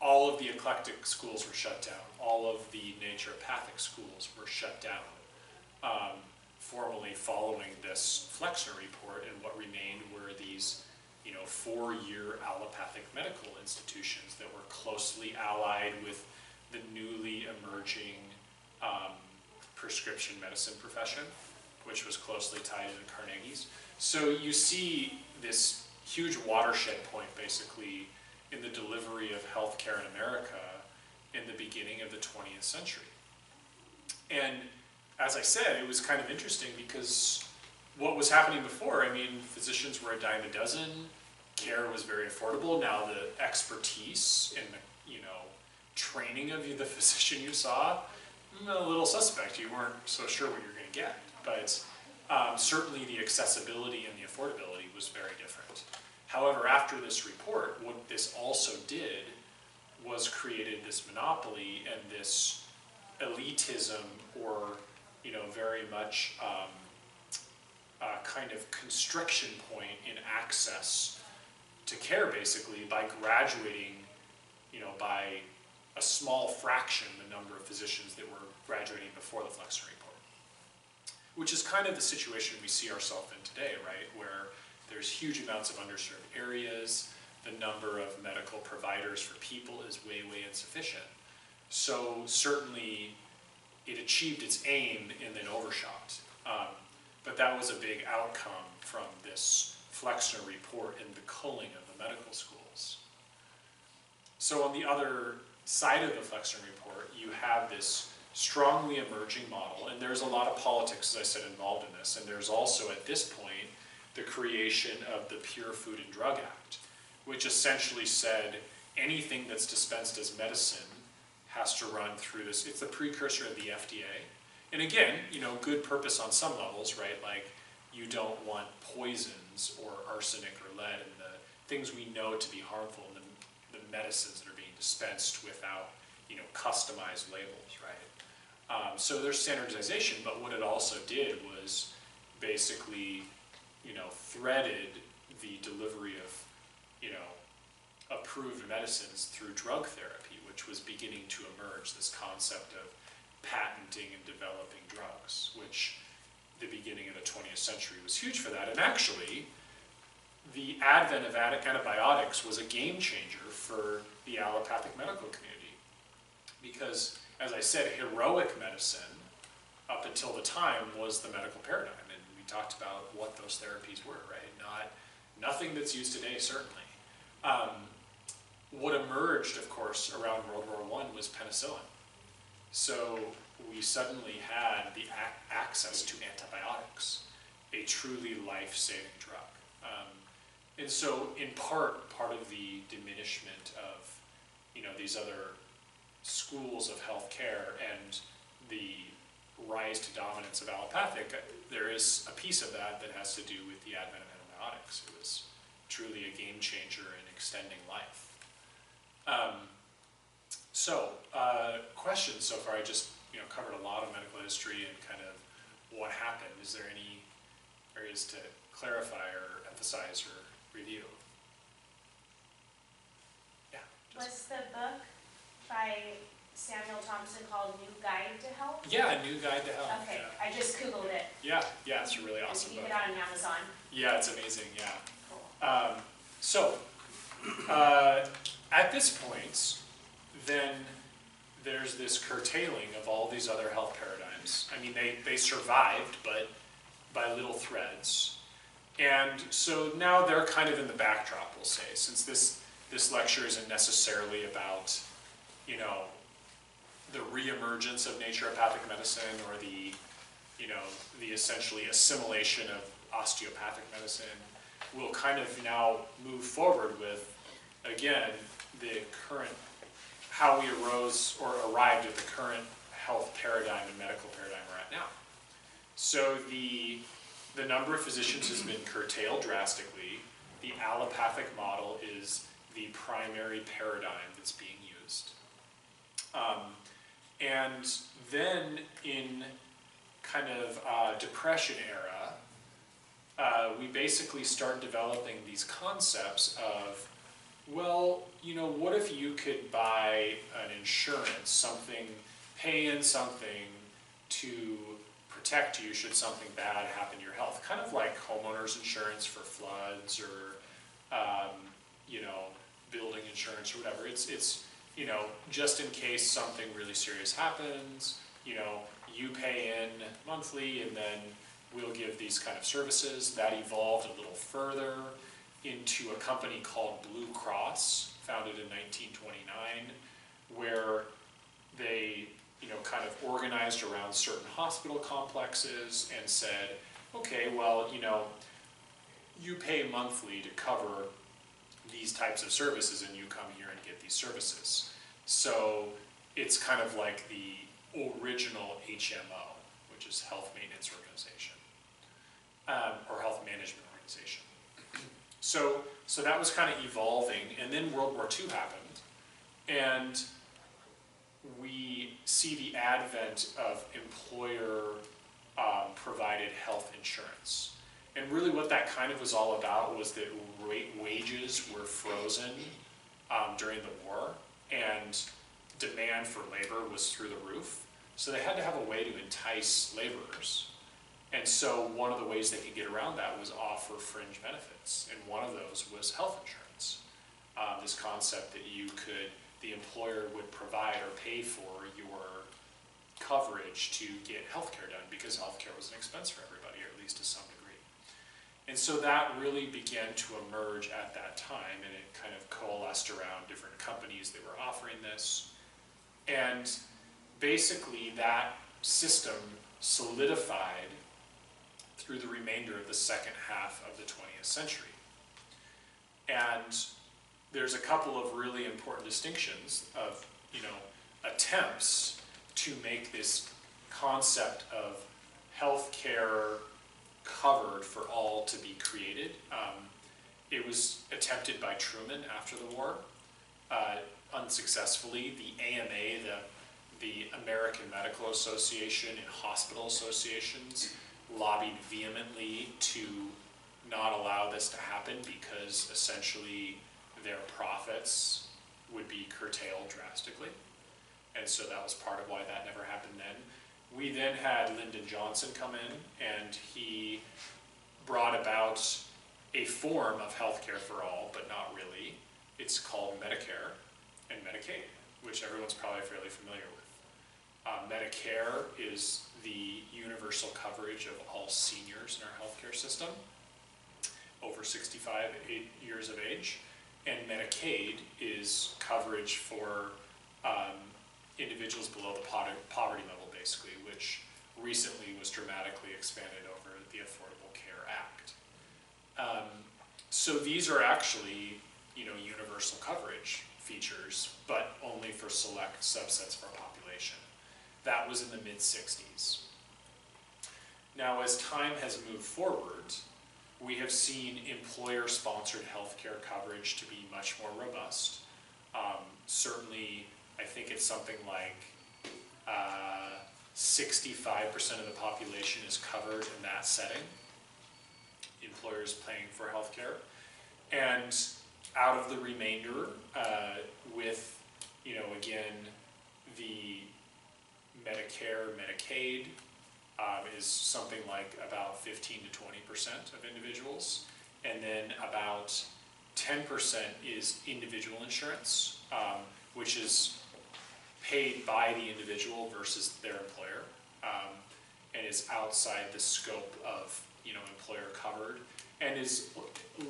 Speaker 1: all of the eclectic schools were shut down. All of the naturopathic schools were shut down, formally following this Flexner report, and what remained were these, you know, 4-year allopathic medical institutions that were closely allied with the newly emerging prescription medicine profession, which was closely tied to Carnegie's. So you see this huge watershed point, basically, in the delivery of healthcare in America in the beginning of the 20th century. And as I said, it was kind of interesting because what was happening before, I mean, physicians were a dime a dozen, care was very affordable. Now the expertise and the, you know, training of the physician you saw, a little suspect. You weren't so sure what you're going to get. But certainly the accessibility and the affordability was very different. However, after this report, what this also did was created this monopoly and this elitism, or, you know, very much kind of constriction point in access to care, basically, by graduating, you know, by a small fraction the number of physicians that were graduating before the Flexner report. Which is kind of the situation we see ourselves in today, right? Where there's huge amounts of underserved areas, the number of medical providers for people is way, way insufficient. So certainly it achieved its aim and then overshot. But that was a big outcome from this Flexner report and the culling of the medical schools. So on the other side of the Flexner report, you have this strongly emerging model, and there's a lot of politics, as I said, involved in this, and there's also, at this point, the creation of the Pure Food and Drug Act, which essentially said anything that's dispensed as medicine has to run through this. It's the precursor of the FDA. And again, you know, good purpose on some levels, right? Like, you don't want poisons or arsenic or lead and the things we know to be harmful in the medicines that are being dispensed without, you know, customized labels, right? So there's standardization, but what it also did was basically, you know, threaded the delivery of, you know, approved medicines through drug therapy, which was beginning to emerge, this concept of patenting and developing drugs, which the beginning of the 20th century was huge for that. And actually, the advent of antibiotics was a game changer for the allopathic medical community. Because, as I said, heroic medicine, up until the time, was the medical paradigm. And we talked about what those therapies were, right? Nothing that's used today, certainly. What emerged, of course, around World War I was penicillin. So we suddenly had the access to antibiotics, a truly life-saving drug. And so, in part of the diminishment of, you know, these other schools of healthcare and the rise to dominance of allopathic, there is a piece of that that has to do with the advent of antibiotics. It was truly a game changer in extending life. Questions so far. I just, you know, covered a lot of medical history and kind of what happened. Is there any areas to clarify or emphasize or review?
Speaker 10: by Samuel Thompson called New Guide to Health?
Speaker 1: Yeah, New Guide to Health.
Speaker 10: Okay, I just Googled it.
Speaker 1: Yeah, it's a really awesome
Speaker 10: You
Speaker 1: book.
Speaker 10: get it on Amazon.
Speaker 1: Yeah, it's amazing, yeah.
Speaker 10: Cool.
Speaker 1: So, at this point, then there's this curtailing of all these other health paradigms. I mean, they survived, but by little threads. And so now they're kind of in the backdrop, we'll say, since this lecture isn't necessarily about, you know, the reemergence of naturopathic medicine or the essentially assimilation of osteopathic medicine. We'll kind of now move forward with, again, the current, how we arose or arrived at the current health paradigm and medical paradigm we're at now. So the number of physicians has been curtailed drastically. The allopathic model is the primary paradigm that's being used. And then in kind of Depression era, we basically start developing these concepts of, well, you know, what if you could buy an insurance, pay in something to protect you should something bad happen to your health, kind of like homeowners insurance for floods or, you know, building insurance or whatever. It's you know, just in case something really serious happens, you know, you pay in monthly and then we'll give these kind of services. That evolved a little further into a company called Blue Cross, founded in 1929, where they, you know, kind of organized around certain hospital complexes and said, okay, well, you know, you pay monthly to cover these types of services and you come here and get these services. So it's kind of like the original HMO, which is Health Maintenance Organization, or Health Management Organization. So that was kind of evolving, and then World War II happened, and we see the advent of employer provided health insurance. And really what that kind of was all about was that wages were frozen during the war, and demand for labor was through the roof. So they had to have a way to entice laborers. And so one of the ways they could get around that was offer fringe benefits. And one of those was health insurance. This concept that the employer would provide or pay for your coverage to get healthcare done, because healthcare was an expense for everybody, or at least to some degree. And so that really began to emerge at that time, and it kind of coalesced around different companies that were offering this. And basically that system solidified through the remainder of the second half of the 20th century. And there's a couple of really important distinctions of, you know, attempts to make this concept of healthcare covered for all to be created. It was attempted by Truman after the war, unsuccessfully. The AMA, the American Medical Association and hospital associations lobbied vehemently to not allow this to happen, because essentially their profits would be curtailed drastically. And so that was part of why that never happened then. We then had Lyndon Johnson come in, and he brought about a form of healthcare for all, but not really. It's called Medicare and Medicaid, which everyone's probably fairly familiar with. Medicare is the universal coverage of all seniors in our healthcare system over 65 years of age, and Medicaid is coverage for individuals below the poverty level, basically, which recently was dramatically expanded over the Affordable Care Act. So these are actually, you know, universal coverage features, but only for select subsets of our population. That was in the mid-60s. Now, as time has moved forward, we have seen employer-sponsored healthcare coverage to be much more robust. Certainly, I think it's something like 65% of the population is covered in that setting, employers paying for healthcare. And out of the remainder, with, you know, again, The Medicare, Medicaid is something like about 15 to 20% of individuals. And then about 10% is individual insurance, which is paid by the individual versus their employer, and is outside the scope of, employer covered, and is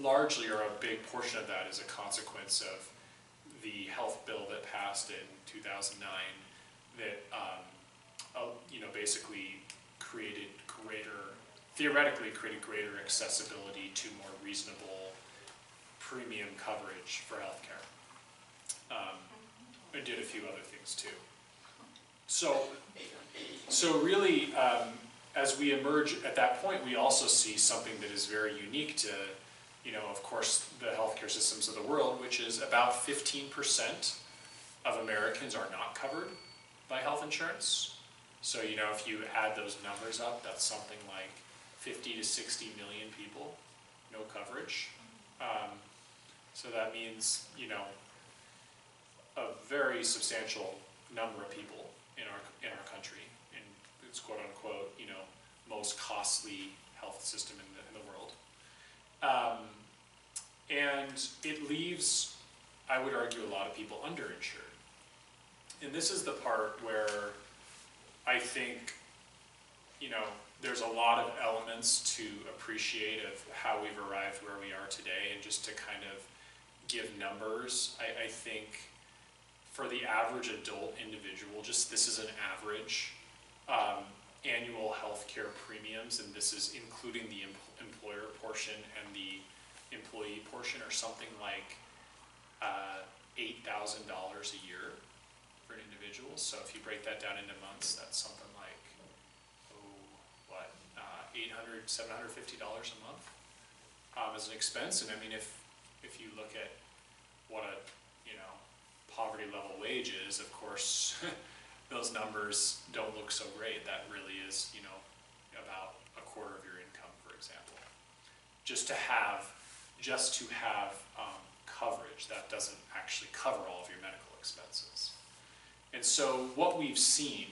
Speaker 1: largely, or a big portion of that is a consequence of the health bill that passed in 2009 that, basically theoretically created greater accessibility to more reasonable premium coverage for healthcare. It did a few other things too. So really, as we emerge at that point, we also see something that is very unique to, of course, the healthcare systems of the world, which is about 15% of Americans are not covered by health insurance. So, if you add those numbers up, that's something like 50 to 60 million people, no coverage. So that means, a very substantial number of people in our country, and it's quote unquote, most costly health system in the world. And it leaves, I would argue, a lot of people underinsured. And this is the part where I think, there's a lot of elements to appreciate of how we've arrived where we are today, and just to kind of give numbers, I think for the average adult individual, just this is an average, annual healthcare premiums, and this is including the employer portion and the employee portion, are something like $8,000 a year for an individual. So if you break that down into months, that's something like, $800, $750 a month as an expense. And I mean, if you look at what a poverty level wage is, of course, those numbers don't look so great. That really is about a quarter of your income, for example. Just to have coverage, that doesn't actually cover all of your medical expenses. And so what we've seen,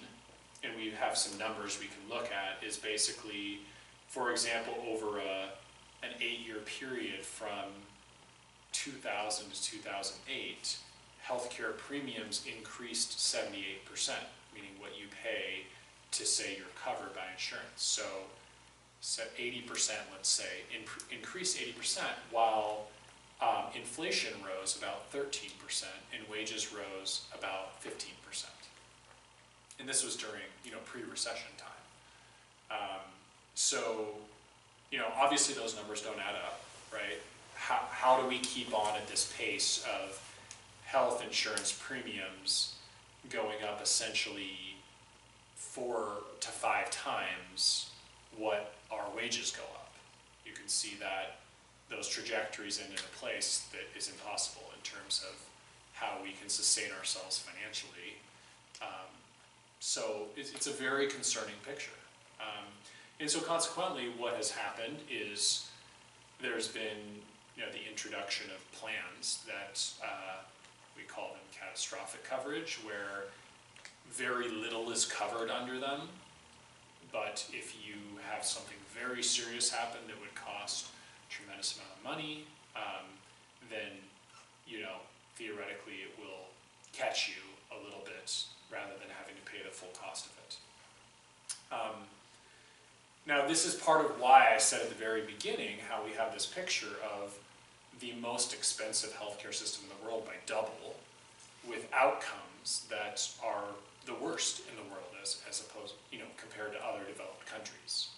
Speaker 1: and we have some numbers we can look at, is basically, for example, over an 8-year period from 2000 to 2008, healthcare premiums increased 78%, meaning what you pay to say you're covered by insurance. So 80%, let's say, increased 80%, while inflation rose about 13% and wages rose about 15%. And this was during, pre-recession time. So, obviously those numbers don't add up, right? How do we keep on at this pace of health insurance premiums going up essentially 4 to 5 times what our wages go up? You can see that those trajectories end in a place that is impossible in terms of how we can sustain ourselves financially. So it's a very concerning picture. And so consequently, what has happened is there's been the introduction of plans that we call them catastrophic coverage, where very little is covered under them, but if you have something very serious happen that would cost a tremendous amount of money, then theoretically it will catch you a little bit rather than having to pay the full cost of it. Now, this is part of why I said at the very beginning how we have this picture of the most expensive healthcare system in the world by double, with outcomes that are the worst in the world as opposed, compared to other developed countries.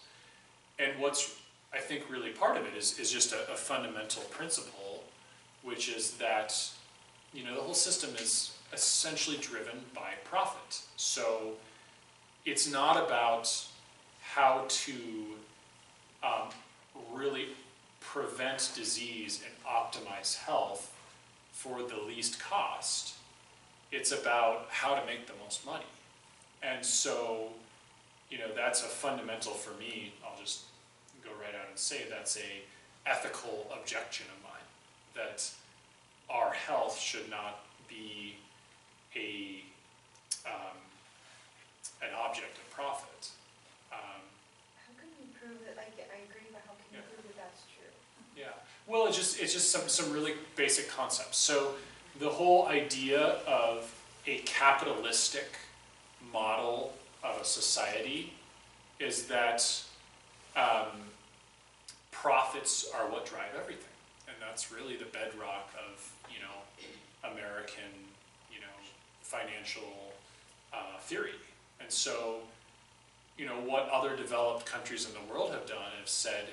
Speaker 1: And what's, I think, really part of it is just a fundamental principle, which is that, the whole system is essentially driven by profit. So it's not about how to really prevent disease and optimize health for the least cost. It's about how to make the most money. And so, that's a fundamental for me. I'll just go right out and say that's a ethical objection of mine, that our health should not be a an object of profit.
Speaker 7: How can you prove that, I agree, but how can you prove that that's true?
Speaker 1: Yeah, well, it's just some really basic concepts. So the whole idea of a capitalistic model of a society is that profits are what drive everything, and that's really the bedrock of American financial theory. And so what other developed countries in the world have done have said,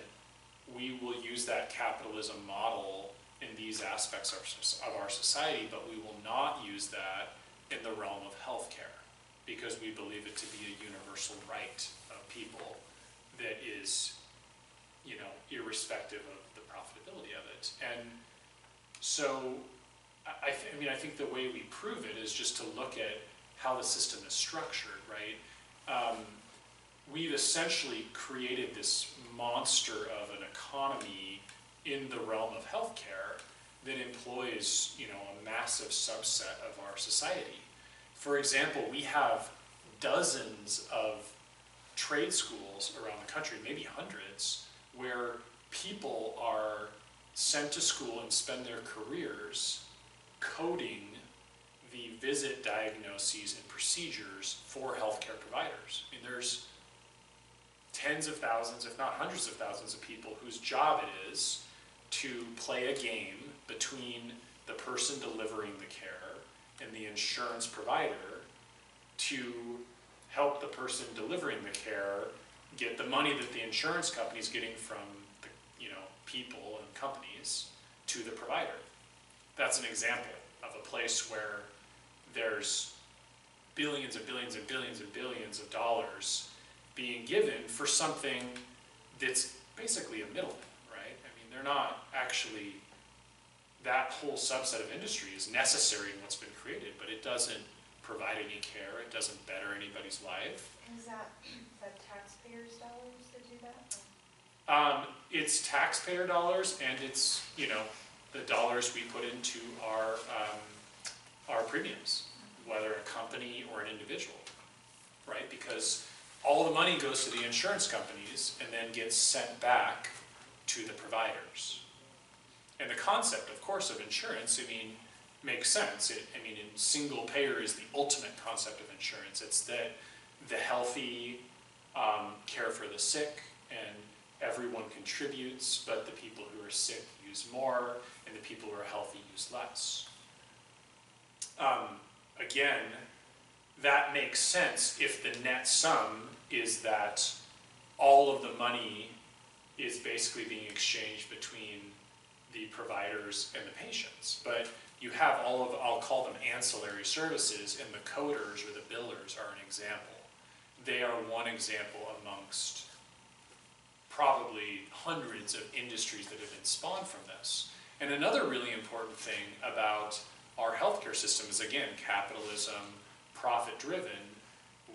Speaker 1: we will use that capitalism model in these aspects of our society, but we will not use that in the realm of healthcare, because we believe it to be a universal right of people that is, irrespective of the profitability of it. And so, I think the way we prove it is just to look at how the system is structured, right? We've essentially created this monster of an economy in the realm of healthcare that employs, a massive subset of our society. For example, we have dozens of trade schools around the country, maybe hundreds, where people are sent to school and spend their careers coding the visit diagnoses and procedures for healthcare providers. There's tens of thousands, if not hundreds of thousands of people whose job it is to play a game between the person delivering the care and the insurance provider to help the person delivering the care get the money that the insurance company is getting from the people and companies to the provider. That's an example of a place where there's billions and billions and billions and billions of dollars being given for something that's basically a middleman, right? They're not actually, that whole subset of industry is necessary in what's been created, but it doesn't provide any care, it doesn't better anybody's life.
Speaker 7: Is that taxpayers' dollars that do that?
Speaker 1: It's taxpayer dollars, and it's, the dollars we put into our premiums, whether a company or an individual, right? Because all the money goes to the insurance companies and then gets sent back to the providers. And the concept, of course, of insurance, makes sense. Single payer is the ultimate concept of insurance. It's that the healthy care for the sick, and everyone contributes, but the people who are sick use more, and the people who are healthy use less. Again, that makes sense if the net sum is that all of the money is basically being exchanged between the providers and the patients. But you have all of, I'll call them ancillary services, and the coders or the billers are an example. They are one example amongst probably hundreds of industries that have been spawned from this. And another really important thing about our healthcare system is, again, capitalism, profit-driven.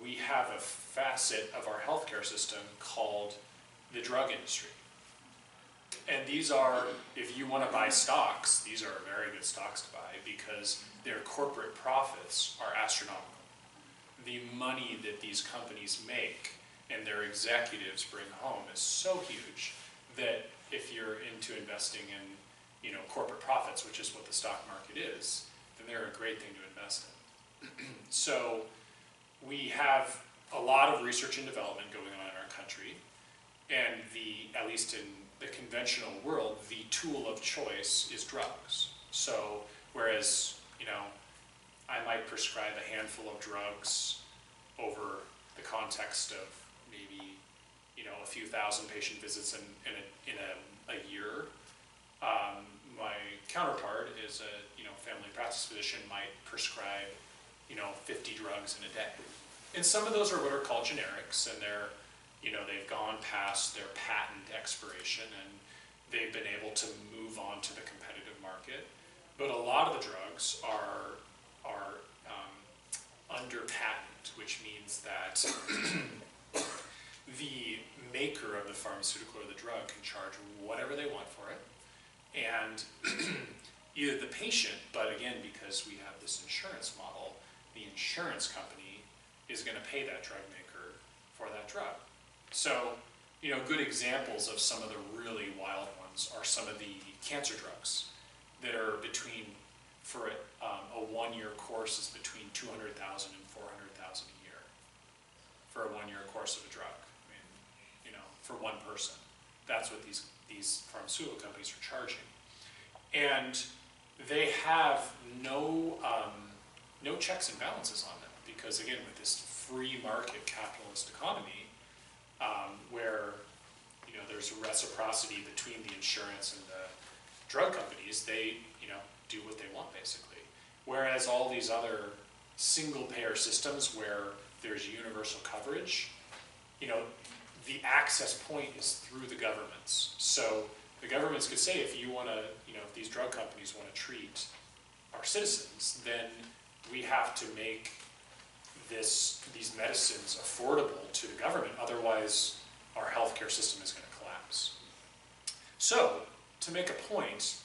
Speaker 1: We have a facet of our healthcare system called the drug industry. And these are, if you want to buy stocks, these are very good stocks to buy because their corporate profits are astronomical. The money that these companies make and their executives bring home is so huge that if you're into investing in, corporate profits, which is what the stock market is, then they're a great thing to invest in. So we have a lot of research and development going on in our country, and at least in the conventional world, the tool of choice is drugs. So whereas, I might prescribe a handful of drugs over the context of maybe, a few thousand patient visits in a year, my counterpart is a family practice physician might prescribe 50 drugs in a day. And some of those are what are called generics, and they're they've gone past their patent expiration and they've been able to move on to the competitive market. But a lot of the drugs are under patent, which means that the maker of the pharmaceutical or the drug can charge whatever they want for it. And either the patient, but again, because we have this insurance model, the insurance company is going to pay that drug maker for that drug. So, you know, good examples of some of the really wild ones are some of the cancer drugs that are between, for a 1-year course is between $200,000 and $400,000 a year for a 1-year course of a drug. I mean, you know, for one person. That's what these pharmaceutical companies are charging. And they have no checks and balances on them because, again, with this free market capitalist economy, where, you know, there's a reciprocity between the insurance and the drug companies, they, you know, do what they want basically. Whereas all these other single payer systems where there's universal coverage, you know, the access point is through the governments. So the governments could say, if you want to, you know, if these drug companies want to treat our citizens, then we have to make these medicines affordable to the government. Otherwise, our healthcare system is going to collapse. So, to make a point,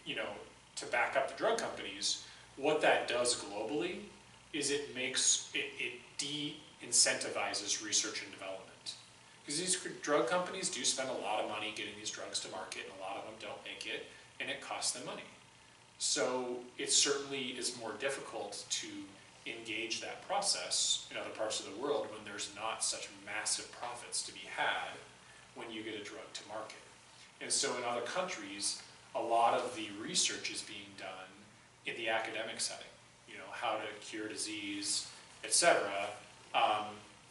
Speaker 1: you know, to back up the drug companies, what that does globally is it de-incentivizes research and development. Because these drug companies do spend a lot of money getting these drugs to market, and a lot of them don't make it, and it costs them money. So it certainly is more difficult to engage that process in other parts of the world when there's not such massive profits to be had when you get a drug to market. And so in other countries, a lot of the research is being done in the academic setting, you know, how to cure disease, etc.,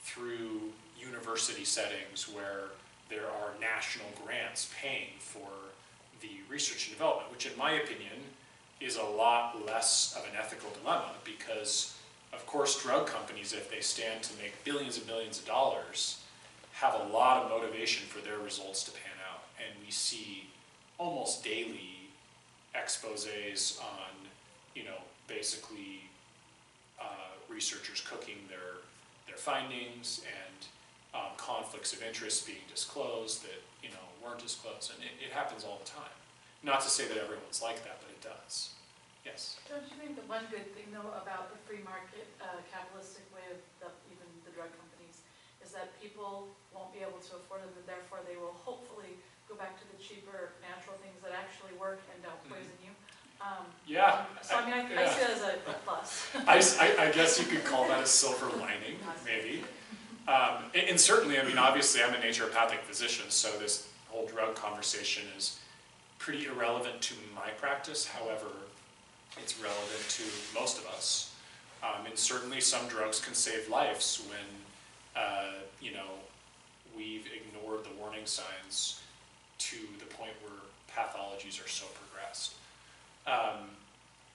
Speaker 1: through university settings where there are national grants paying for the research and development, which in my opinion is a lot less of an ethical dilemma because, of course, drug companies, if they stand to make billions and billions of dollars, have a lot of motivation for their results to pan out. And we see almost daily exposés on, you know, basically researchers cooking their findings and conflicts of interest being disclosed that, you know, weren't disclosed. And it happens all the time. Not to say that everyone's like that, but it does. Yes?
Speaker 5: Don't you think the one good thing, though, about the free market, capitalistic way of even the drug companies, is that people won't be able to afford them, and therefore they will hopefully go back to the cheaper, natural things that actually work and don't poison you.
Speaker 1: Yeah.
Speaker 5: So, I mean, I see it as a plus.
Speaker 1: I guess you could call that a silver lining, maybe. And certainly, I mean, obviously I'm a naturopathic physician, so this whole drug conversation is pretty irrelevant to my practice. However, it's relevant to most of us. And certainly some drugs can save lives when, you know, we've ignored the warning signs to the point where pathologies are so progressed.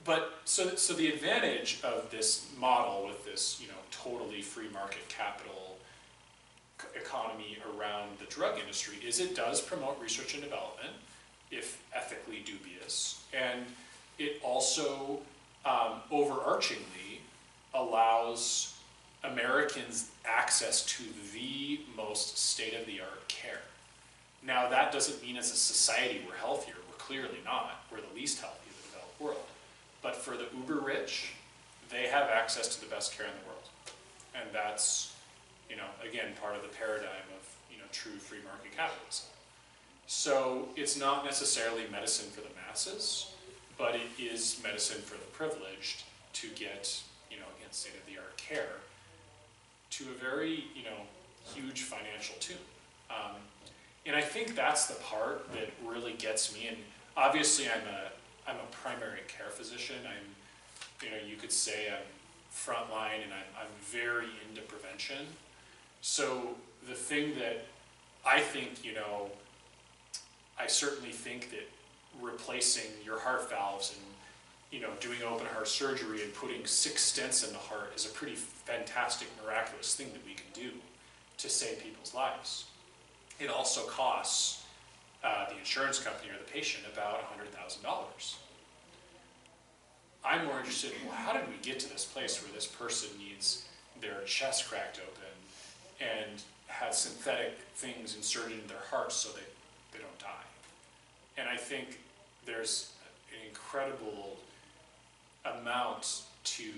Speaker 1: But so the advantage of this model with this, you know, totally free market capital economy around the drug industry is it does promote research and development, if ethically dubious, and it also overarchingly allows Americans access to the most state-of-the-art care. Now, that doesn't mean as a society we're healthier. We're clearly not. We're the least healthy of the developed world. But for the uber-rich, they have access to the best care in the world. And that's, you know, again, part of the paradigm of, you know, true free market capitalism. So it's not necessarily medicine for the masses, but it is medicine for the privileged to get, you know, again, state-of-the-art care to a very, you know, huge financial tune. And I think that's the part that really gets me. And obviously, I'm a primary care physician. You know, you could say I'm frontline, and I'm very into prevention. So the thing that I think, you know, I certainly think that replacing your heart valves and, you know, doing open heart surgery and putting 6 stents in the heart is a pretty fantastic, miraculous thing that we can do to save people's lives. It also costs the insurance company or the patient about $100,000. I'm more interested in, well, how did we get to this place where this person needs their chest cracked open and has synthetic things inserted in their hearts so they don't die? And I think there's an incredible amount to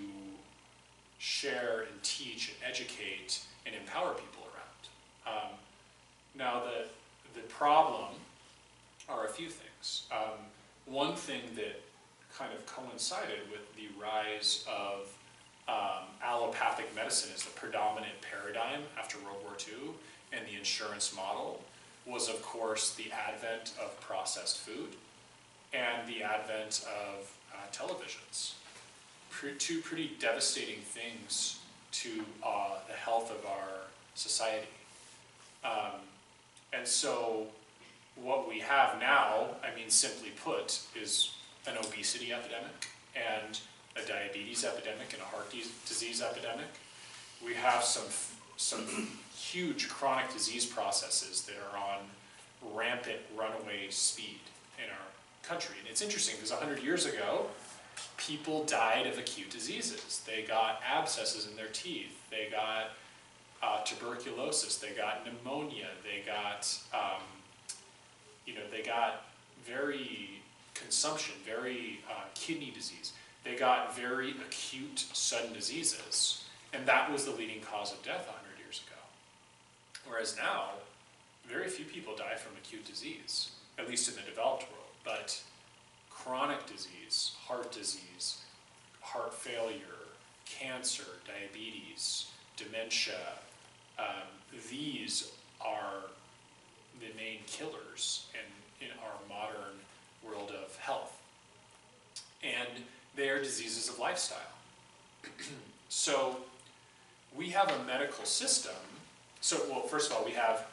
Speaker 1: share and teach and educate and empower people around. Now the problem are a few things. One thing that kind of coincided with the rise of allopathic medicine as the predominant paradigm after World War II and the insurance model was, of course, the advent of processed food and the advent of televisions. Two pretty devastating things to the health of our society. And so what we have now, I mean, simply put, is an obesity epidemic and a diabetes epidemic and a heart disease epidemic. We have some huge chronic disease processes that are on rampant runaway speed in our country. And it's interesting because 100 years ago, people died of acute diseases. They got abscesses in their teeth. They got tuberculosis. They got pneumonia. They got, they got very kidney disease. They got very acute, sudden diseases. And that was the leading cause of death 100 years ago. Whereas now, very few people die from acute disease, at least in the developed world. But chronic disease, heart failure, cancer, diabetes, dementia, these are the main killers in our modern world of health. And they are diseases of lifestyle. So we have a medical system. First of all, we have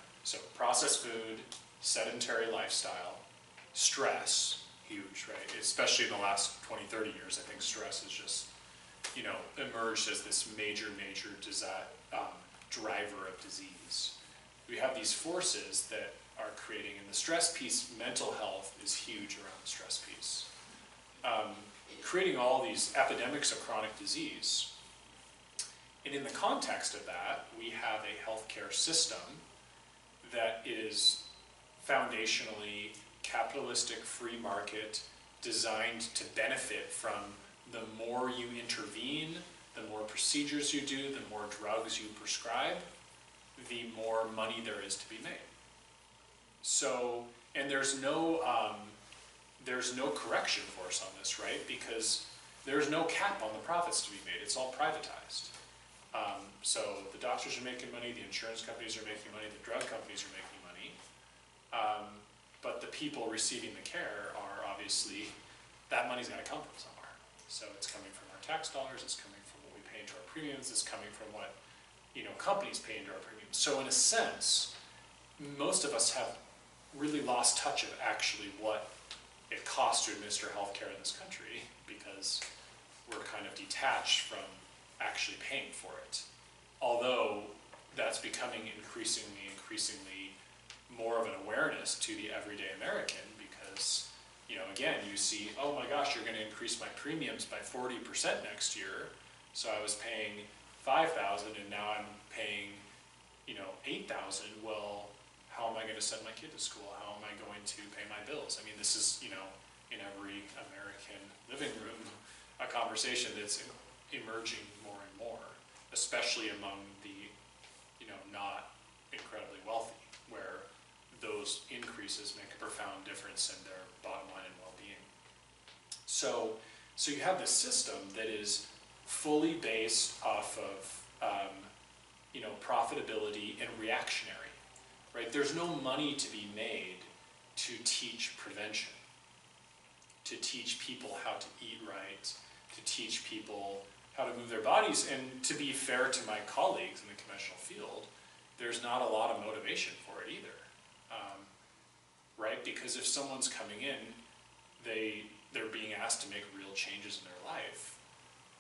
Speaker 1: processed food, sedentary lifestyle, stress, huge, right? Especially in the last 20, 30 years, I think stress has just, emerged as this major driver of disease. We have these forces that are creating, and the stress piece, mental health is huge around the stress piece. Creating all these epidemics of chronic disease. And in the context of that, we have a healthcare system that is foundationally capitalistic, free market, designed to benefit from the more you intervene, the more procedures you do, the more drugs you prescribe, the more money there is to be made. So, and there's no correction force on this, right? Because there's no cap on the profits to be made. It's all privatized. So the doctors are making money, the insurance companies are making money, the drug companies are making money. But the people receiving the care are obviously, that money's got to come from somewhere. So it's coming from our tax dollars, it's coming from what we pay into our premiums, it's coming from what companies pay into our premiums. So in a sense, most of us have really lost touch of actually what it costs to administer healthcare in this country, because we're kind of detached from actually paying for it. Although that's becoming increasingly more of an awareness to the everyday American, because again, you see, oh my gosh, you're going to increase my premiums by 40% next year. So I was paying $5,000 and now I'm paying $8,000. Well, how am I going to send my kid to school? How am I going to pay my bills? I mean, this is, in every American living room, a conversation that's emerging more and more, especially among the, not incredibly wealthy, where those increases make a profound difference in their bottom line and well-being. So you have this system that is fully based off of, profitability and reactionary, right? There's no money to be made to teach prevention, to teach people how to eat right, to teach people how to move their bodies. And to be fair to my colleagues in the conventional field, there's not a lot of motivation for it either, right? Because if someone's coming in, they're being asked to make real changes in their life.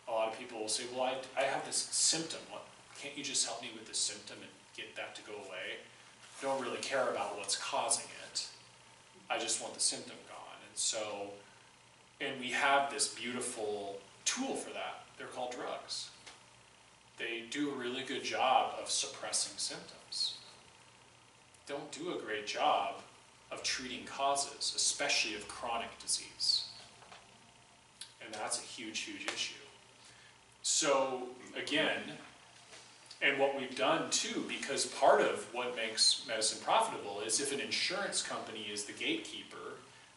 Speaker 1: A lot of people will say, well, I have this symptom. Can't you just help me with this symptom and get that to go away? I don't really care about what's causing it. I just want the symptom gone. And we have this beautiful tool for that. They're called drugs. They do a really good job of suppressing symptoms. Don't do a great job of treating causes, especially of chronic disease. And that's a huge, huge issue. So again, and what we've done too, because part of what makes medicine profitable is if an insurance company is the gatekeeper,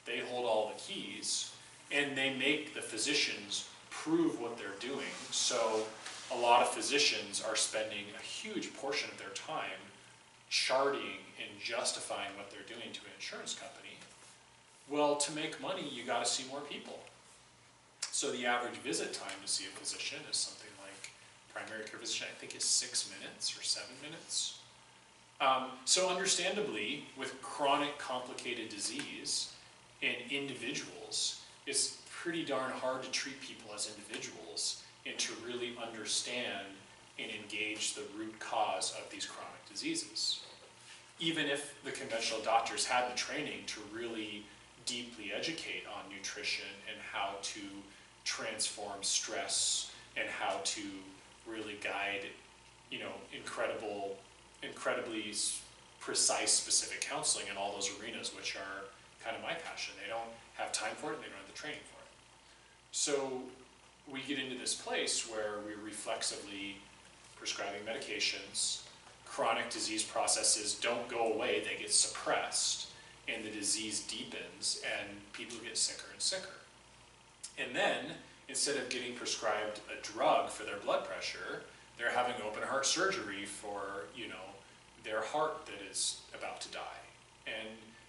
Speaker 1: they hold all the keys, and they make the physicians prove what they're doing. So a lot of physicians are spending a huge portion of their time charting and justifying what they're doing to an insurance company. Well, to make money, you got to see more people. So the average visit time to see a physician is something like, primary care physician, I think is 6 minutes or 7 minutes. So understandably, with chronic complicated disease in individuals, it's pretty darn hard to treat people as individuals and to really understand and engage the root cause of these chronic diseases. Even if the conventional doctors had the training to really deeply educate on nutrition and how to transform stress and how to really guide, you know, incredibly precise, specific counseling in all those arenas, which are kind of my passion. They don't have time for it and they don't have the training for it. So we get into this place where we're reflexively prescribing medications, chronic disease processes don't go away, they get suppressed, and the disease deepens, and people get sicker and sicker. And then, instead of getting prescribed a drug for their blood pressure, they're having open heart surgery for, you know, their heart that is about to die. And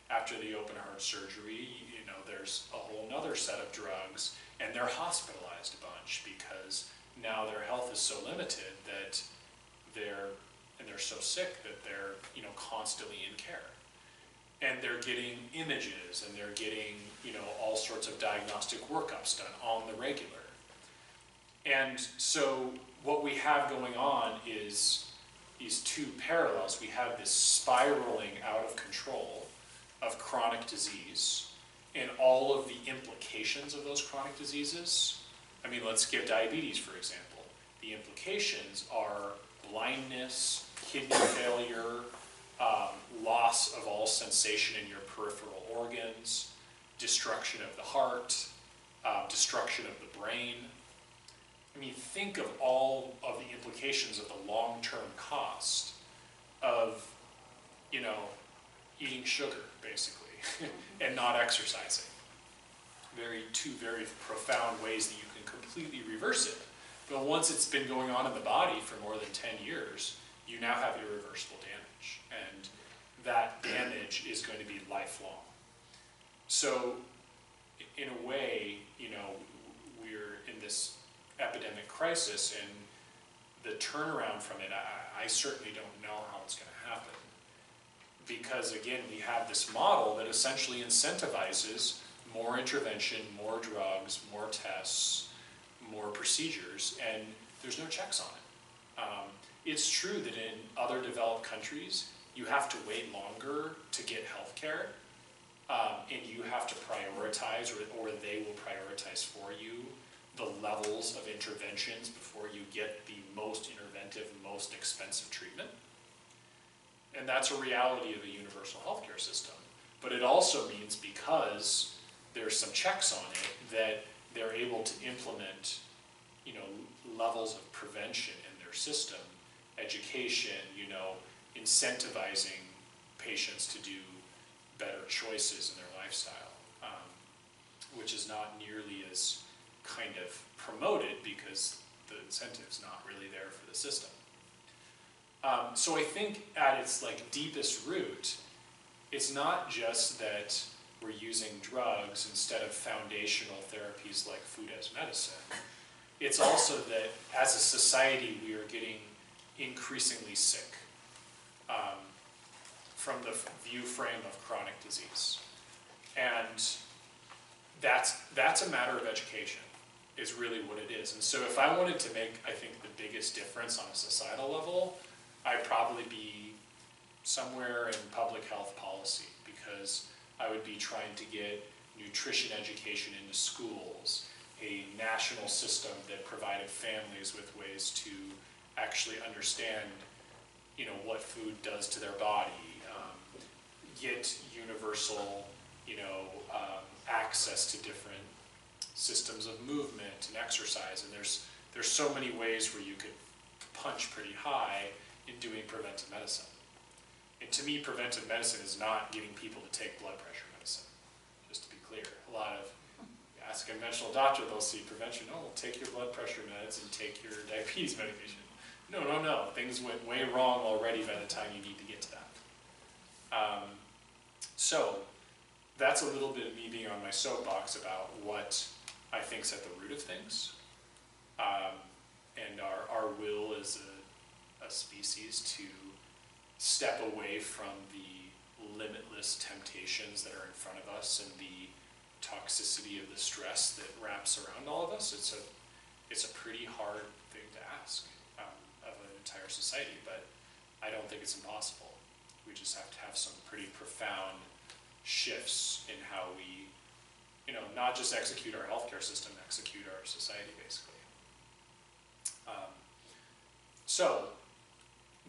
Speaker 1: after the open heart surgery, you know, there's a whole nother set of drugs, and they're hospitalized a bunch because now their health is so limited that they're so sick that they're, you know, constantly in care. And they're getting images, and they're getting, you know, all sorts of diagnostic workups done on the regular. And so what we have going on is these two parallels. We have this spiraling out of control of chronic disease and all of the implications of those chronic diseases. I mean, let's give diabetes, for example. The implications are blindness, kidney failure, loss of all sensation in your peripheral organs, destruction of the heart, destruction of the brain. I mean, think of all of the implications of the long-term cost of, you know, eating sugar, basically, and not exercising. Two very profound ways that you can completely reverse it. But once it's been going on in the body for more than 10 years, you now have irreversible damage. And that damage is going to be lifelong. So, in a way, you know, we're in this epidemic crisis, and the turnaround from it, I certainly don't know how it's going to happen. Because, again, we have this model that essentially incentivizes more intervention, more drugs, more tests, more procedures, and there's no checks on it. It's true that in other developed countries, you have to wait longer to get health care, and you have to prioritize, or they will prioritize for you, the levels of interventions before you get the most interventive, most expensive treatment. And that's a reality of a universal healthcare system. But it also means, because there's some checks on it, that they're able to implement, you know, levels of prevention in their system, education, you know, incentivizing patients to do better choices in their lifestyle, which is not nearly as kind of promoted because the incentive's not really there for the system. So I think at its like deepest root, it's not just that we're using drugs instead of foundational therapies like food as medicine. It's also that as a society we are getting increasingly sick from the view frame of chronic disease. And that's a matter of education, is really what it is. And so if I wanted to make, I think, the biggest difference on a societal level, I'd probably be somewhere in public health policy, because I would be trying to get nutrition education into schools, a national system that provided families with ways to actually understand, you know, what food does to their body, get universal, you know, access to different systems of movement and exercise. And there's there's so many ways where you could punch pretty high in doing preventive medicine. And to me, preventive medicine is not getting people to take blood pressure medicine, just to be clear. A lot of, ask a conventional doctor, they'll see prevention, oh, take your blood pressure meds and take your diabetes medication. No, no, no, things went way wrong already by the time you need to get to that. So that's a little bit of me being on my soapbox about what I think is at the root of things. And our will as a species to step away from the limitless temptations that are in front of us and the toxicity of the stress that wraps around all of us. It's a pretty hard thing to ask of an entire society, but I don't think it's impossible. We just have to have some pretty profound shifts in how we, not just execute our healthcare system, execute our society, basically. So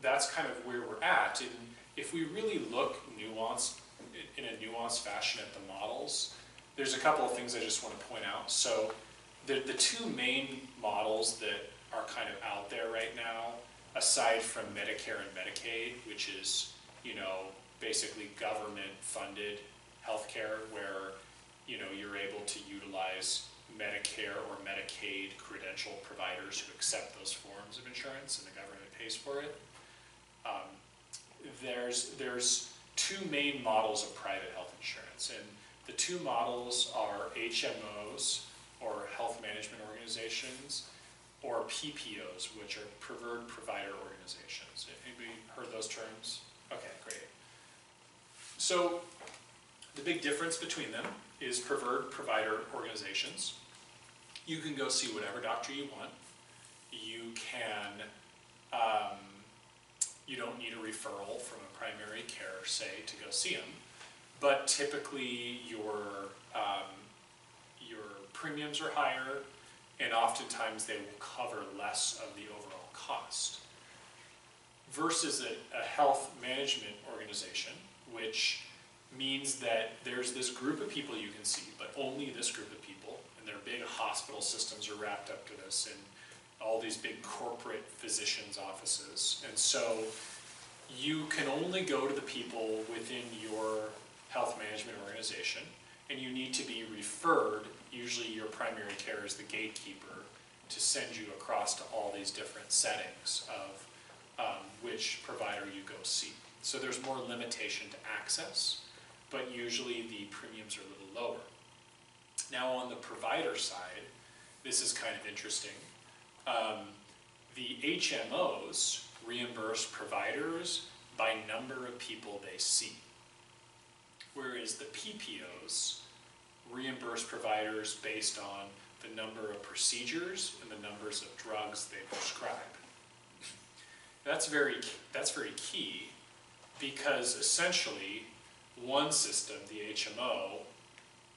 Speaker 1: that's kind of where we're at. And if we really look nuanced, in a nuanced fashion at the models, there's a couple of things I just want to point out. So the two main models that are kind of out there right now, aside from Medicare and Medicaid, which is, basically government-funded healthcare where, you're able to utilize Medicare or Medicaid credentialed providers who accept those forms of insurance and the government pays for it. There's two main models of private health insurance, and the two models are HMOs, or health management organizations, or PPOs, which are preferred provider organizations. Anybody heard those terms? Okay, great. So the big difference between them is preferred provider organizations. You can go see whatever doctor you want. You can, you don't need a referral from a primary care, say, to go see them. But typically your premiums are higher, and oftentimes they will cover less of the overall cost. Versus a health management organization, which means that there's this group of people you can see, but only this group of people, and their big hospital systems are wrapped up to this, and all these big corporate physicians' offices. And so you can only go to the people within your health management organization, and you need to be referred. Usually your primary care is the gatekeeper to send you across to all these different settings of which provider you go see. So there's more limitation to access, but usually the premiums are a little lower. Now on the provider side, this is kind of interesting. The HMOs reimburse providers by number of people they see, whereas the PPOs reimburse providers based on the number of procedures and the numbers of drugs they prescribe. That's very key, because essentially one system, the HMO,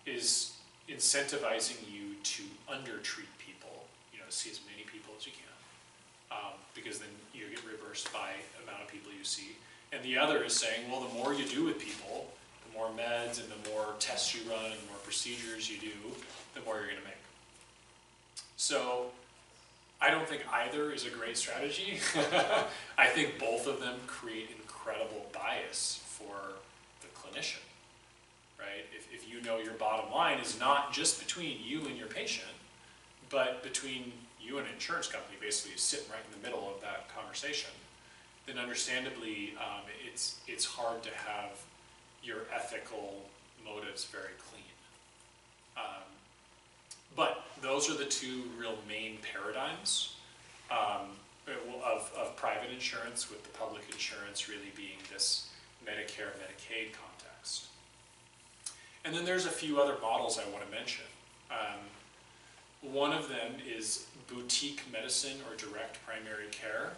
Speaker 1: is incentivizing you to undertreat people, see as many people as you can, because then you get reimbursed by the amount of people you see. And the other is saying, well, the more you do with people, the more meds and the more tests you run and the more procedures you do, the more you're going to make. So I don't think either is a great strategy. I think both of them create incredible bias for the clinician, right? If you know your bottom line is not just between you and your patient, but between you and an insurance company, basically sitting right in the middle of that conversation, then understandably it's hard to have your ethical motives very clean. But those are the two real main paradigms of private insurance, with the public insurance really being this Medicare, Medicaid context. And then there's a few other models I want to mention. One of them is boutique medicine or direct primary care.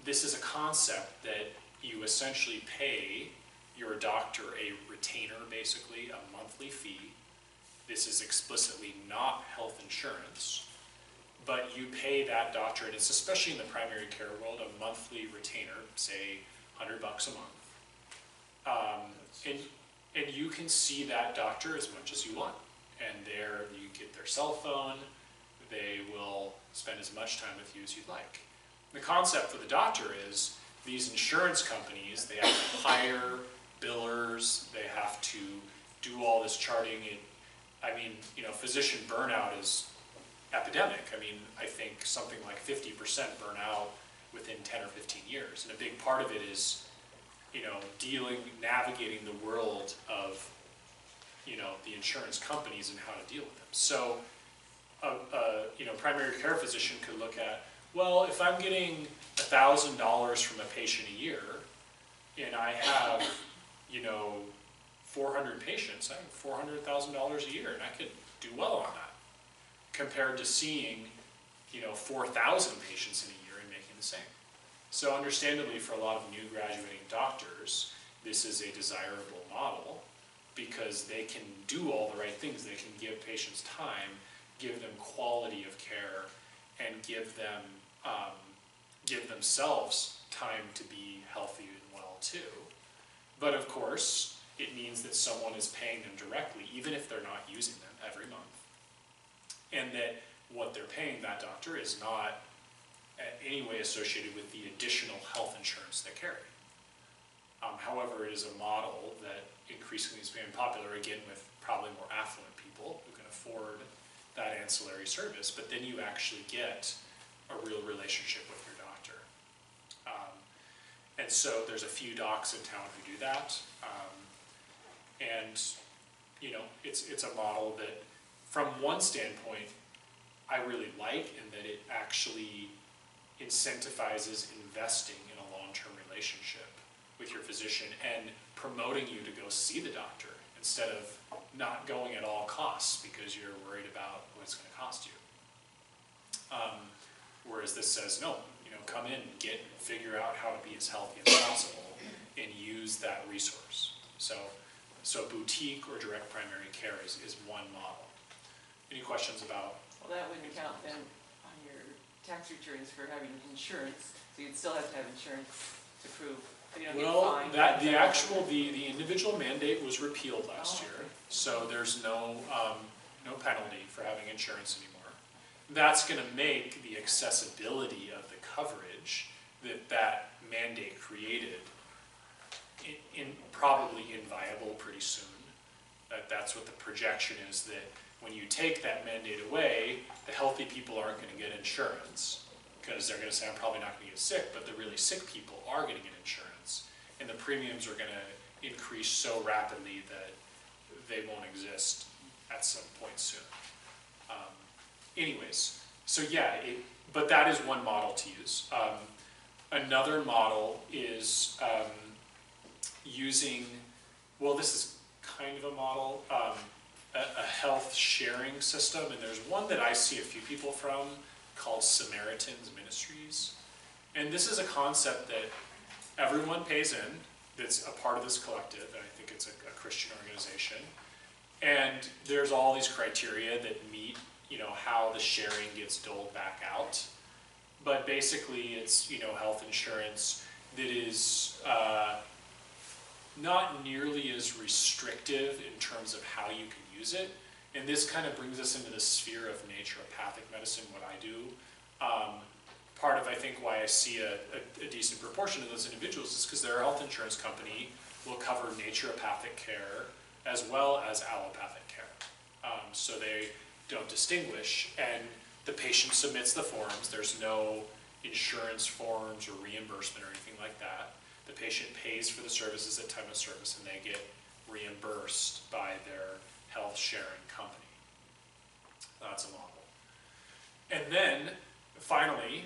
Speaker 1: This is a concept that you essentially pay your doctor a retainer, basically, a monthly fee. This is explicitly not health insurance, but you pay that doctor, and it's especially in the primary care world, a monthly retainer, say $100 a month. And you can see that doctor as much as you want. And there you get their cell phone, they will spend as as much time with you as you'd like. The concept for the doctor is these insurance companies, they have to hire billers, they have to do all this charting. I mean, you know, physician burnout is epidemic. I mean, I think something like 50% burn out within 10 or 15 years. And a big part of it is, you know, navigating the world of, you know, the insurance companies and how to deal with them. So, you know, primary care physician could look at, well, if I'm getting $1,000 from a patient a year, and I have, you know, 400 patients, I have $400,000 a year, and I could do well on that, compared to seeing, you know, 4,000 patients in a year and making the same. So understandably, for a lot of new graduating doctors, this is a desirable model because they can do all the right things. They can give patients time, give them quality of care, and give themselves time to be healthy and well too. But of course, it means that someone is paying them directly, even if they're not using them every month. And that what they're paying that doctor is not in any way associated with the additional health insurance they carry. However, it is a model that increasingly is becoming popular, again, with probably more affluent people who can afford that ancillary service, but then you actually get a real relationship with your doctor. And so there's a few docs in town who do that. And, you know, it's a model that, from one standpoint, I really like, in that it actually incentivizes investing in a long-term relationship with your physician and promoting you to go see the doctor instead of not going at all costs because you're worried about what it's going to cost you. Whereas this says, no, you know, come in, figure out how to be as healthy as possible and use that resource. So boutique or direct primary care is one model. Any questions about?
Speaker 11: Well, that wouldn't count then on your tax returns for having insurance, so you'd still have to have insurance to prove.
Speaker 1: Well, the individual mandate was repealed last year, so there's no penalty for having insurance anymore. That's going to make the accessibility of the coverage that mandate created probably inviable pretty soon. That's what the projection is, that when you take that mandate away, the healthy people aren't going to get insurance because they're going to say, I'm probably not going to get sick, but the really sick people are going to get insurance. And the premiums are going to increase so rapidly that they won't exist at some point soon. Anyways, so yeah, but that is one model to use. Another model is using, well, this is kind of a model, a health sharing system, and there's one that I see a few people from called Samaritan's Ministries. And this is a concept that everyone pays in, that's a part of this collective, and I think it's a Christian organization. And there's all these criteria that meet, you know, how the sharing gets doled back out. But basically it's, you know, health insurance that is not nearly as restrictive in terms of how you can use it. And this kind of brings us into the sphere of naturopathic medicine, what I do. Part of, I think, why I see a decent proportion of those individuals is because their health insurance company will cover naturopathic care as well as allopathic care. So they don't distinguish, and the patient submits the forms. There's no insurance forms or reimbursement or anything like that. The patient pays for the services at time of service, and they get reimbursed by their health sharing company. That's a model. And then, finally,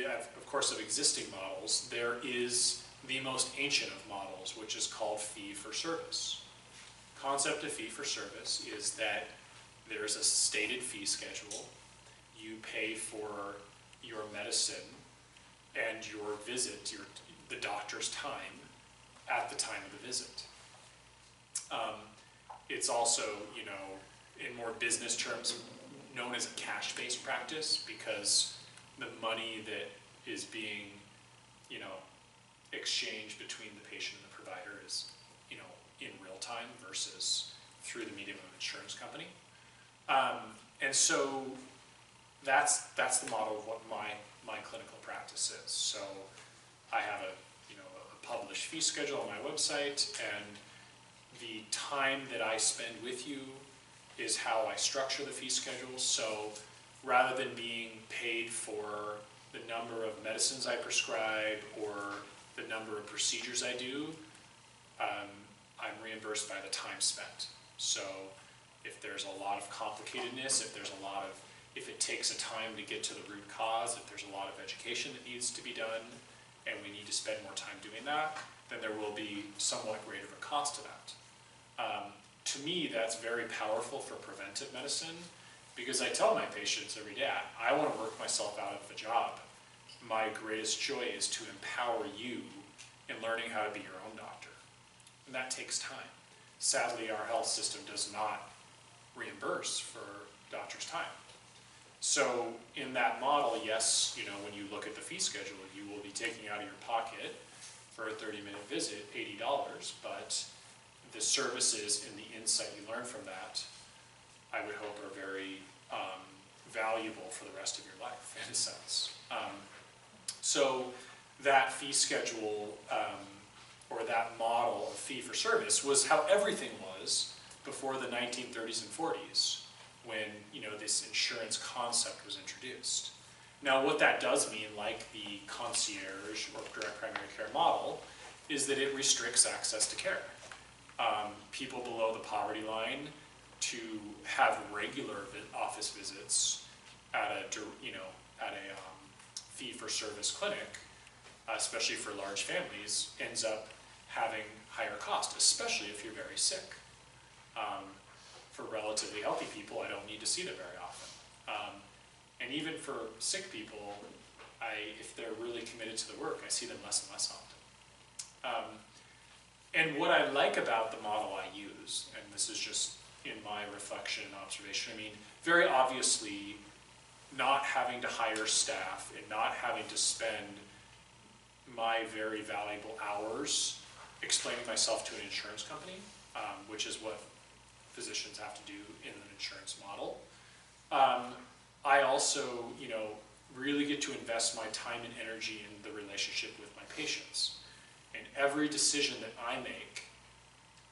Speaker 1: of course, of existing models, there is the most ancient of models, which is called fee-for-service. Concept of fee-for-service is that there is a stated fee schedule. You pay for your medicine and your visit, the doctor's time, at the time of the visit. It's also, you know, in more business terms, known as a cash-based practice, because the money that is being, you know, exchanged between the patient and the provider is, you know, in real time versus through the medium of an insurance company. And so that's the model of what my clinical practice is. So I have a published fee schedule on my website, and the time that I spend with you is how I structure the fee schedule. So rather than being paid for the number of medicines I prescribe or the number of procedures I do, I'm reimbursed by the time spent. So if there's a lot of complicatedness, if it takes a time to get to the root cause, if there's a lot of education that needs to be done, and we need to spend more time doing that, then there will be somewhat greater of a cost to that. To me, that's very powerful for preventive medicine, because I tell my patients every day, I want to work myself out of the job. My greatest joy is to empower you in learning how to be your own doctor. And that takes time. Sadly, our health system does not reimburse for doctors' time. So in that model, yes, when you look at the fee schedule, you will be taking out of your pocket for a 30-minute visit $80, but the services and the insight you learn from that, I would hope, are very valuable for the rest of your life, in a sense. So that fee schedule, or that model of fee for service, was how everything was before the 1930s and 40s, when this insurance concept was introduced. Now, what that does mean, like the concierge or direct primary care model, is that it restricts access to care. People below the poverty line to have regular office visits at a fee-for-service clinic, especially for large families, ends up having higher cost, especially if you're very sick. For relatively healthy people, I don't need to see them very often. And even for sick people, if they're really committed to the work, I see them less and less often. And what I like about the model I use, and this is just in my reflection and observation, very obviously, not having to hire staff and not having to spend my very valuable hours explaining myself to an insurance company, which is what physicians have to do in an insurance model. I also, really get to invest my time and energy in the relationship with my patients. And every decision that I make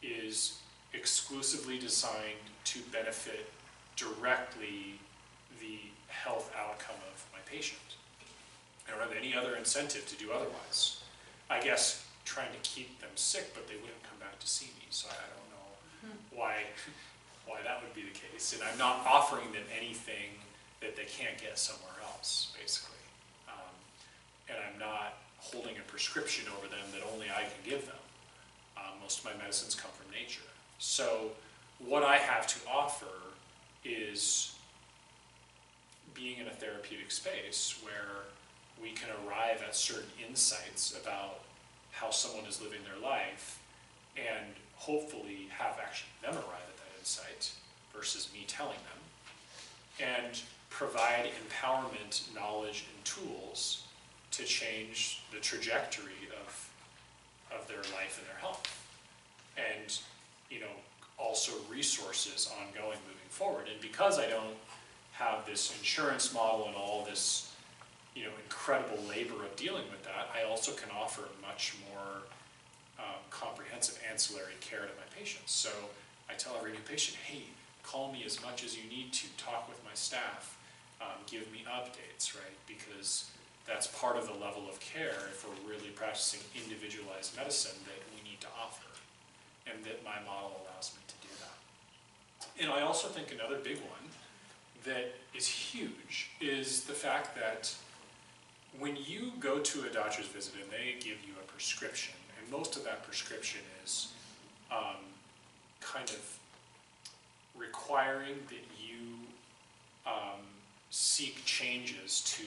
Speaker 1: is exclusively designed to benefit directly the health outcome of my patient. I don't have any other incentive to do otherwise. I guess trying to keep them sick, but they wouldn't come back to see me, so I don't know why that would be the case. And I'm not offering them anything that they can't get somewhere else, basically. And I'm not holding a prescription over them that only I can give them. Most of my medicines come from nature. So what I have to offer is being in a therapeutic space where we can arrive at certain insights about how someone is living their life, and hopefully have actually them arrive at that insight versus me telling them, and provide empowerment, knowledge, and tools to change the trajectory of their life and their health. And, also resources ongoing moving forward. And because I don't have this insurance model and all this, incredible labor of dealing with that, I also can offer much more comprehensive ancillary care to my patients. So I tell every new patient, hey, call me as much as you need to, talk with my staff, give me updates, right? Because that's part of the level of care if we're really practicing individualized medicine that we need to offer, and that my model allows me to do that. And I also think another big one that is huge is the fact that when you go to a doctor's visit and they give you a prescription, and most of that prescription is kind of requiring that you seek changes to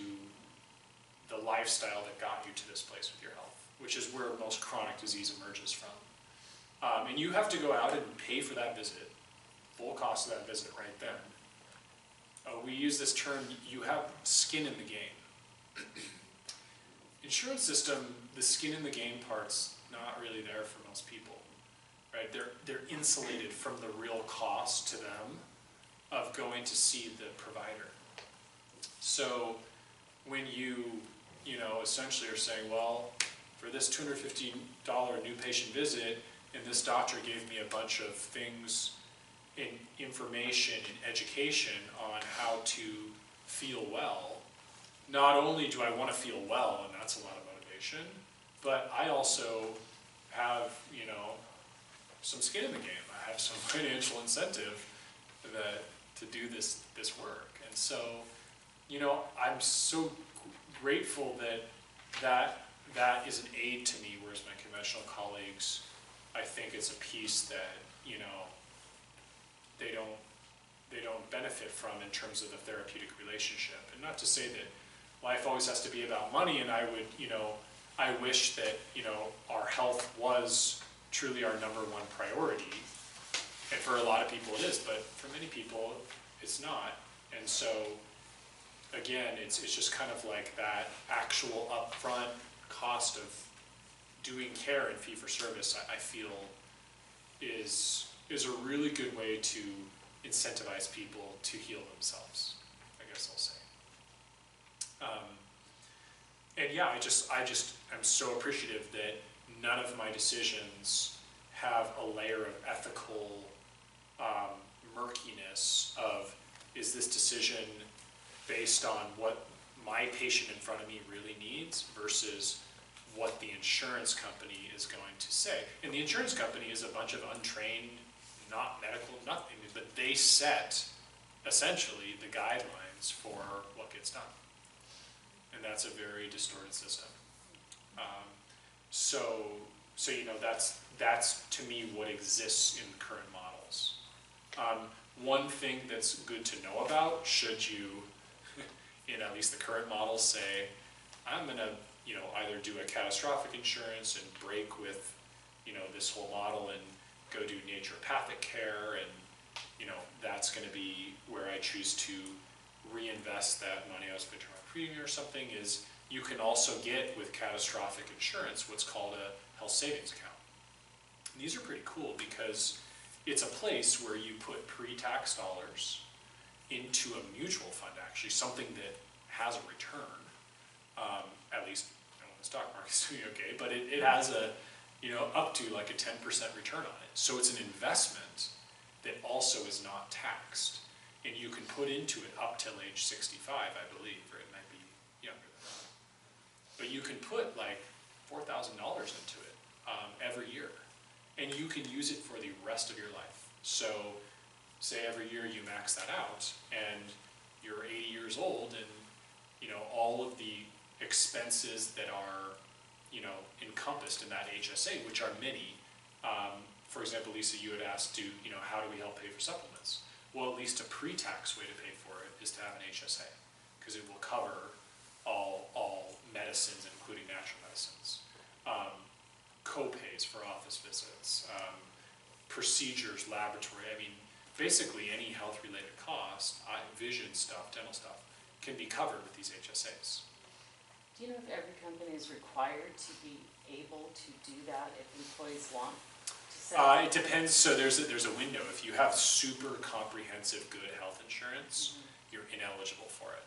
Speaker 1: the lifestyle that got you to this place with your health, which is where most chronic disease emerges from. And you have to go out and pay for that visit, full cost of that visit right then. We use this term, you have skin in the game. Insurance system, the skin in the game part's not really there for most people, right? They're insulated from the real cost to them of going to see the provider. So when you essentially are saying, well, for this $250 new patient visit, and this doctor gave me a bunch of things in information and education on how to feel well, not only do I want to feel well, and that's a lot of motivation, but I also have, some skin in the game. I have some financial incentive to do this work. And so, I'm so grateful that is an aid to me, whereas my conventional colleagues, I think it's a piece that, they don't benefit from in terms of the therapeutic relationship. And not to say that life always has to be about money, and I would, I wish that, our health was truly our #1 priority. And for a lot of people it is, but for many people it's not. And so, again, it's just kind of like that actual upfront cost of doing care in fee-for-service, I feel is a really good way to incentivize people to heal themselves, I guess I'll say. And yeah, I'm so appreciative that none of my decisions have a layer of ethical murkiness of, is this decision based on what my patient in front of me really needs versus what the insurance company is going to say. And the insurance company is a bunch of untrained, not medical, nothing, but they set essentially the guidelines for what gets done. And that's a very distorted system. So that's to me what exists in the current models. One thing that's good to know about, should you, in at least the current models, say, I'm gonna, either do a catastrophic insurance and break with, this whole model and go do naturopathic care, and, that's gonna be where I choose to reinvest that money I was putting on premium or something, is you can also get with catastrophic insurance what's called a health savings account. And these are pretty cool because it's a place where you put pre-tax dollars into a mutual fund, actually, something that has a return. At least, the stock market's doing okay, but it has a, up to like a 10% return on it. So it's an investment that also is not taxed. And you can put into it up till age 65, I believe, or it might be younger than that. But you can put like $4,000 into it every year. And you can use it for the rest of your life. So say every year you max that out and you're 80 years old, and all of the expenses that are encompassed in that HSA, which are many. For example, Lisa, you had asked, how do we help pay for supplements? Well, at least a pre-tax way to pay for it is to have an HSA, because it will cover all medicines, including natural medicines, co-pays for office visits, procedures, laboratory. I mean, basically any health-related cost, vision stuff, dental stuff, can be covered with these HSAs.
Speaker 3: Do you know if every company is required to be able to do that if employees want to set up?
Speaker 1: It depends. So there's a window. If you have super comprehensive good health insurance, you're ineligible for it.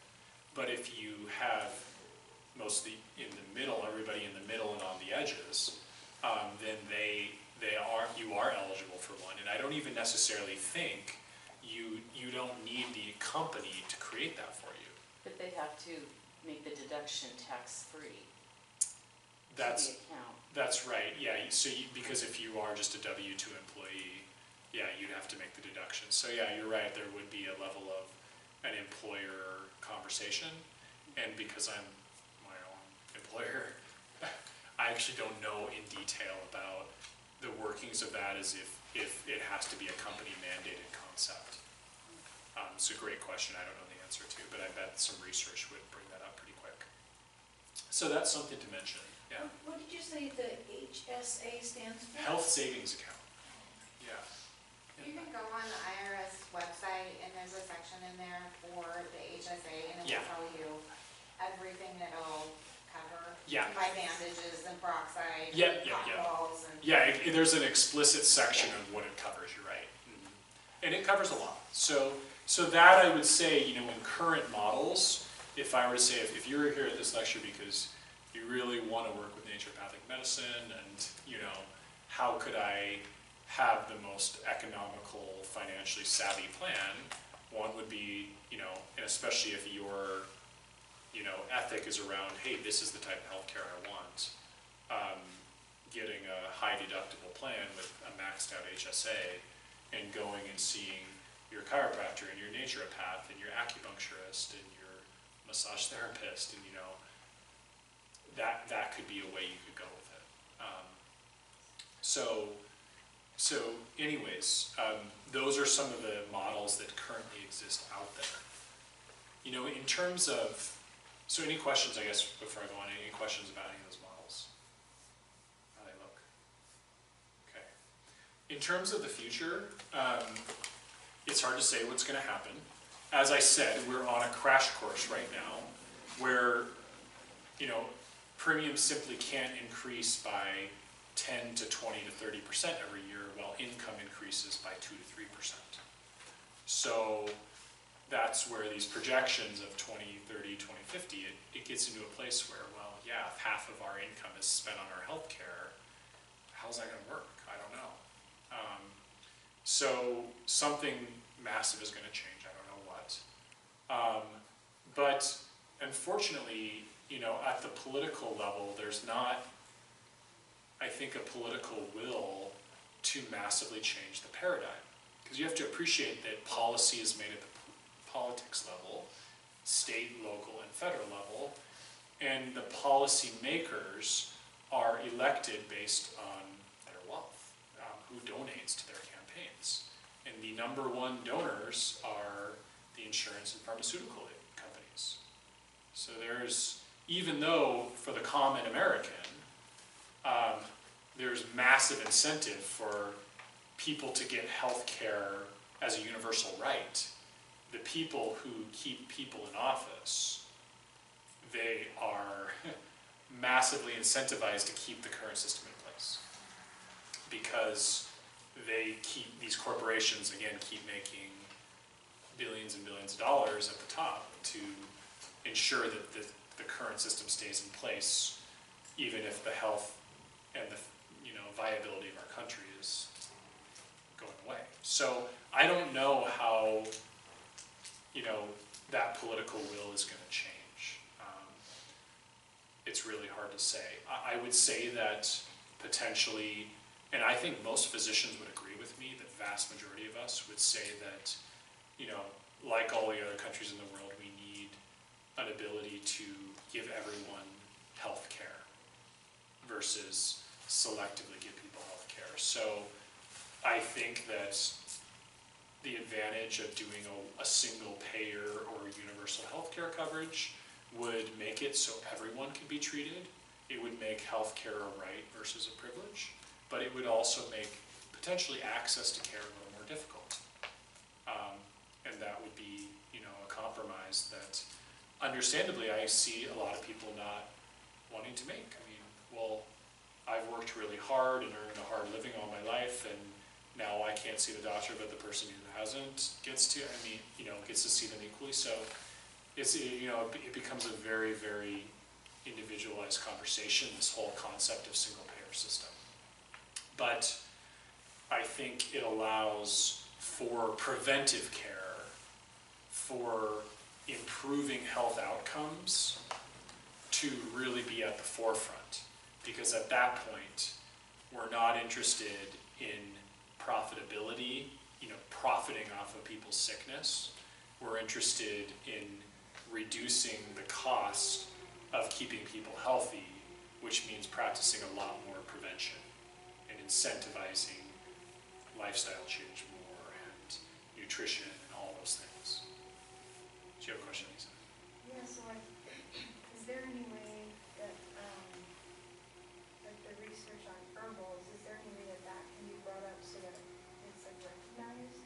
Speaker 1: But if you have mostly in the middle, everybody in the middle and on the edges, then you are eligible for one. And I don't even necessarily think you don't need the company to create that for you.
Speaker 3: But they have to make the deduction tax-free.
Speaker 1: That's
Speaker 3: the account.
Speaker 1: That's right. Yeah. So because if you are just a W-2 employee, yeah, you'd have to make the deduction. So yeah, you're right. There would be a level of an employer conversation, and because I'm my own employer, I actually don't know in detail about the workings of that, as if it has to be a company mandated concept. It's a great question. I don't know the answer to, but I bet some research would bring that up pretty quick. So that's something to mention. Yeah.
Speaker 2: What did you say the HSA stands for?
Speaker 1: Health savings account. Yeah.
Speaker 8: You can go on the IRS website and there's a section in there for the HSA, and it will tell you everything that it'll cover.
Speaker 1: Yeah.
Speaker 8: By bandages and peroxide, cotton balls and.
Speaker 1: Yeah, there's an explicit section of what it covers, you're right. And it covers a lot. So that I would say, in current models, if I were to say, if you were here at this lecture because you really want to work with naturopathic medicine and, you know, how could I have the most economical, financially savvy plan, one would be, you know, and especially if your, you know, ethic is around, hey, this is the type of healthcare I want, getting a high deductible plan with a maxed out HSA and going and seeing your chiropractor and your naturopath and your acupuncturist and your massage therapist, and you know, that could be a way you could go with it. So anyways, those are some of the models that currently exist out there. You know, in terms of, so any questions, I guess, before I go on, any questions about any of those models? How they look? Okay. In terms of the future, it's hard to say what's going to happen. As I said, we're on a crash course right now where, you know, premiums simply can't increase by 10 to 20 to 30% every year while income increases by 2 to 3%. So that's where these projections of 2030, 2050, it gets into a place where, well, yeah, if half of our income is spent on our health care, how's that going to work? I don't know. So something massive is going to change. I don't know what. But unfortunately, you know, at the political level, there's not, I think, a political will to massively change the paradigm. Because you have to appreciate that policy is made at the politics level, state, local, and federal level, and the policy makers are elected based on their wealth, who donates to their campaigns. And the number one donors are the insurance and pharmaceutical companies. So there's, even though for the common American, there's massive incentive for people to get health care as a universal right, the people who keep people in office, they are massively incentivized to keep the current system in place. Because they keep, these corporations, again, keep making billions and billions of dollars at the top to ensure that the current system stays in place, even if the health and the, you know, viability of our country is going away. So I don't know how, you know, that political will is going to change. It's really hard to say. I would say that potentially, and I think most physicians would agree with me, the vast majority of us would say that, you know, like all the other countries in the world, we need an ability to give everyone health care versus selectively give people health care. So I think that the advantage of doing a single payer or universal health care coverage would make it so everyone can be treated. It would make health care a right versus a privilege, but it would also make potentially access to care a little more difficult. And that would be, you know, a compromise that understandably I see a lot of people not wanting to make. I mean, well, I've worked really hard and earned a hard living all my life, and now I can't see the doctor, but the person who hasn't gets to, I mean, you know, gets to see them equally. So it's, you know, it becomes a very, very individualized conversation, this whole concept of single payer system. But I think it allows for preventive care, for improving health outcomes to really be at the forefront. Because at that point, we're not interested in profitability, you know, profiting off of people's sickness. We're interested in reducing the cost of keeping people healthy, which means practicing a lot more prevention and incentivizing lifestyle change more and nutrition and all those things. Do you have a question, Lisa?
Speaker 7: Yeah, so is there any way that, like the research on herbals, is there any way that that can be brought up so that it's like recognized?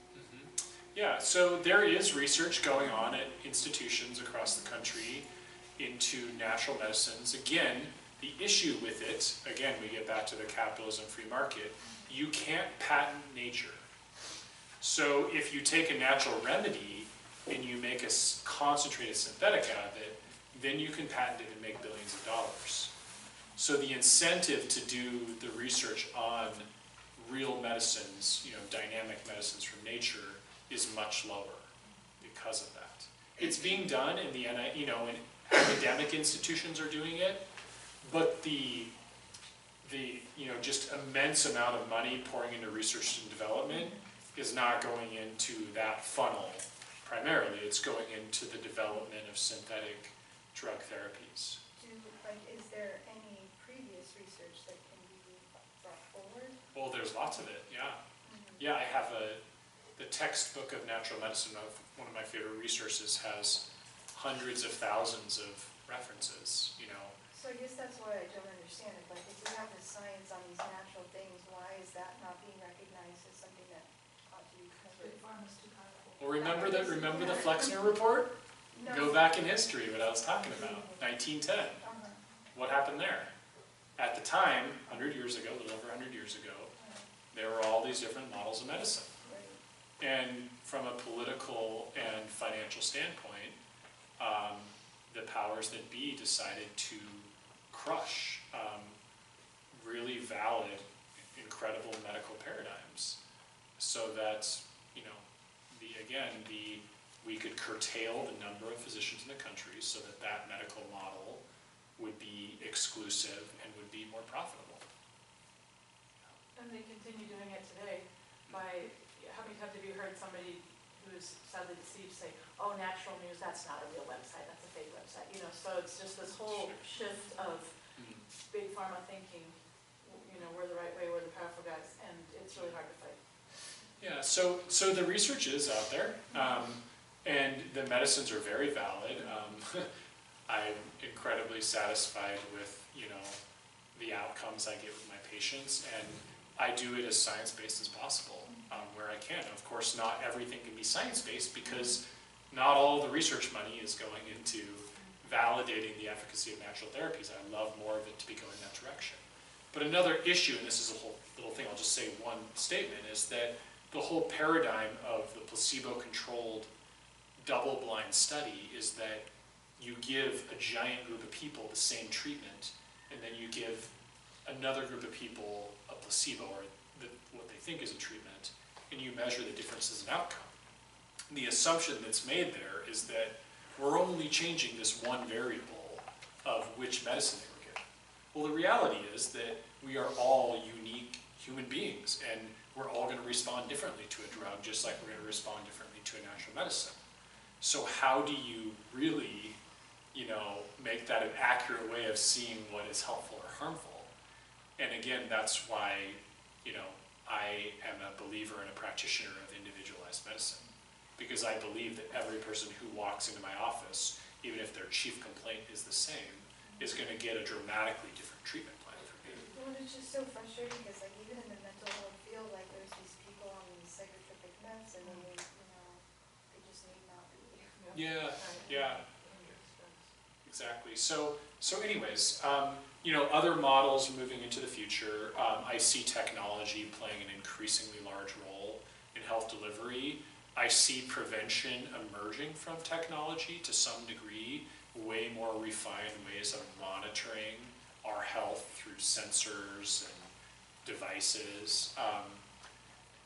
Speaker 1: Yeah, so there is research going on at institutions across the country into natural medicines. Again, the issue with it, again, we get back to the capitalism free market, you can't patent nature. So if you take a natural remedy and you make a concentrated synthetic out of it, then you can patent it and make billions of dollars. So the incentive to do the research on real medicines, dynamic medicines from nature, is much lower because of that. It's being done in the and academic institutions are doing it, but the just immense amount of money pouring into research and development is not going into that funnel primarily. It's going into the development of synthetic drug therapies.
Speaker 7: Is there any previous research that can be brought forward?
Speaker 1: Well, there's lots of it, yeah. Yeah, I have the textbook of natural medicine, one of my favorite resources, has hundreds of thousands of references,
Speaker 7: So I guess that's what I don't understand. If we have the science on these natural things, why is that not being recognized as something that ought to be covered?
Speaker 5: Big pharma's too powerful.
Speaker 1: Well, remember the Flexner report?
Speaker 7: No.
Speaker 1: Go back in history, what I was talking about, 1910.
Speaker 7: Uh-huh.
Speaker 1: What happened there? At the time, 100 years ago, a little over 100 years ago, there were all these different models of medicine.
Speaker 7: Right.
Speaker 1: And from a political and financial standpoint, the powers that be decided to crush really valid, incredible medical paradigms, so that we could curtail the number of physicians in the country, so that medical model would be exclusive and would be more profitable.
Speaker 5: And they continue doing it today by, how many times have you heard somebody who's sadly deceived say, oh, Natural News, that's not a real website, that's a fake website, so it's just this whole shift of big pharma thinking, we're the right way, we're the powerful guys, and it's really hard to fight.
Speaker 1: Yeah, so the research is out there, and the medicines are very valid. I'm incredibly satisfied with, the outcomes I get with my patients, and I do it as science-based as possible, where I can. Of course, not everything can be science-based, because not all the research money is going into validating the efficacy of natural therapies. I'd love more of it to be going that direction. But another issue, and this is a whole little thing, I'll just say one statement, is that the whole paradigm of the placebo-controlled double-blind study is that you give a giant group of people the same treatment, and then you give another group of people a placebo, or what they think is a treatment, and you measure the differences in outcome. The assumption that's made there is that we're only changing this one variable of which medicine they were given. Well, the reality is that we are all unique human beings, and we're all going to respond differently to a drug, just like we're going to respond differently to a natural medicine. So how do you really, make that an accurate way of seeing what is helpful or harmful? And again, that's why, I am a believer and a practitioner of individualized medicine, because I believe that every person who walks into my office, even if their chief complaint is the same, is going to get a dramatically different treatment plan from me.
Speaker 7: Well, it's just so frustrating, because even in the mental health field, there's these people on these psychotropic meds, and then they just need not be.
Speaker 1: Yeah, exactly. So anyways, other models moving into the future, I see technology playing an increasingly large role in health delivery. I see prevention emerging from technology to some degree, way more refined ways of monitoring our health through sensors and devices.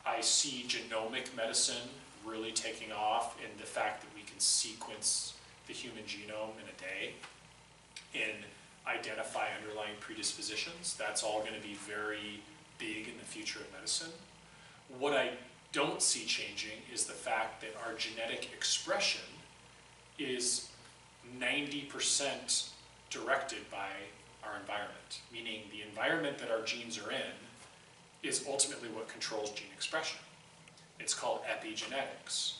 Speaker 1: I see genomic medicine really taking off in the fact that we can sequence the human genome in a day and identify underlying predispositions. That's all going to be very big in the future of medicine. What I don't see changing is the fact that our genetic expression is 90% directed by our environment, meaning the environment that our genes are in is ultimately what controls gene expression. It's called epigenetics.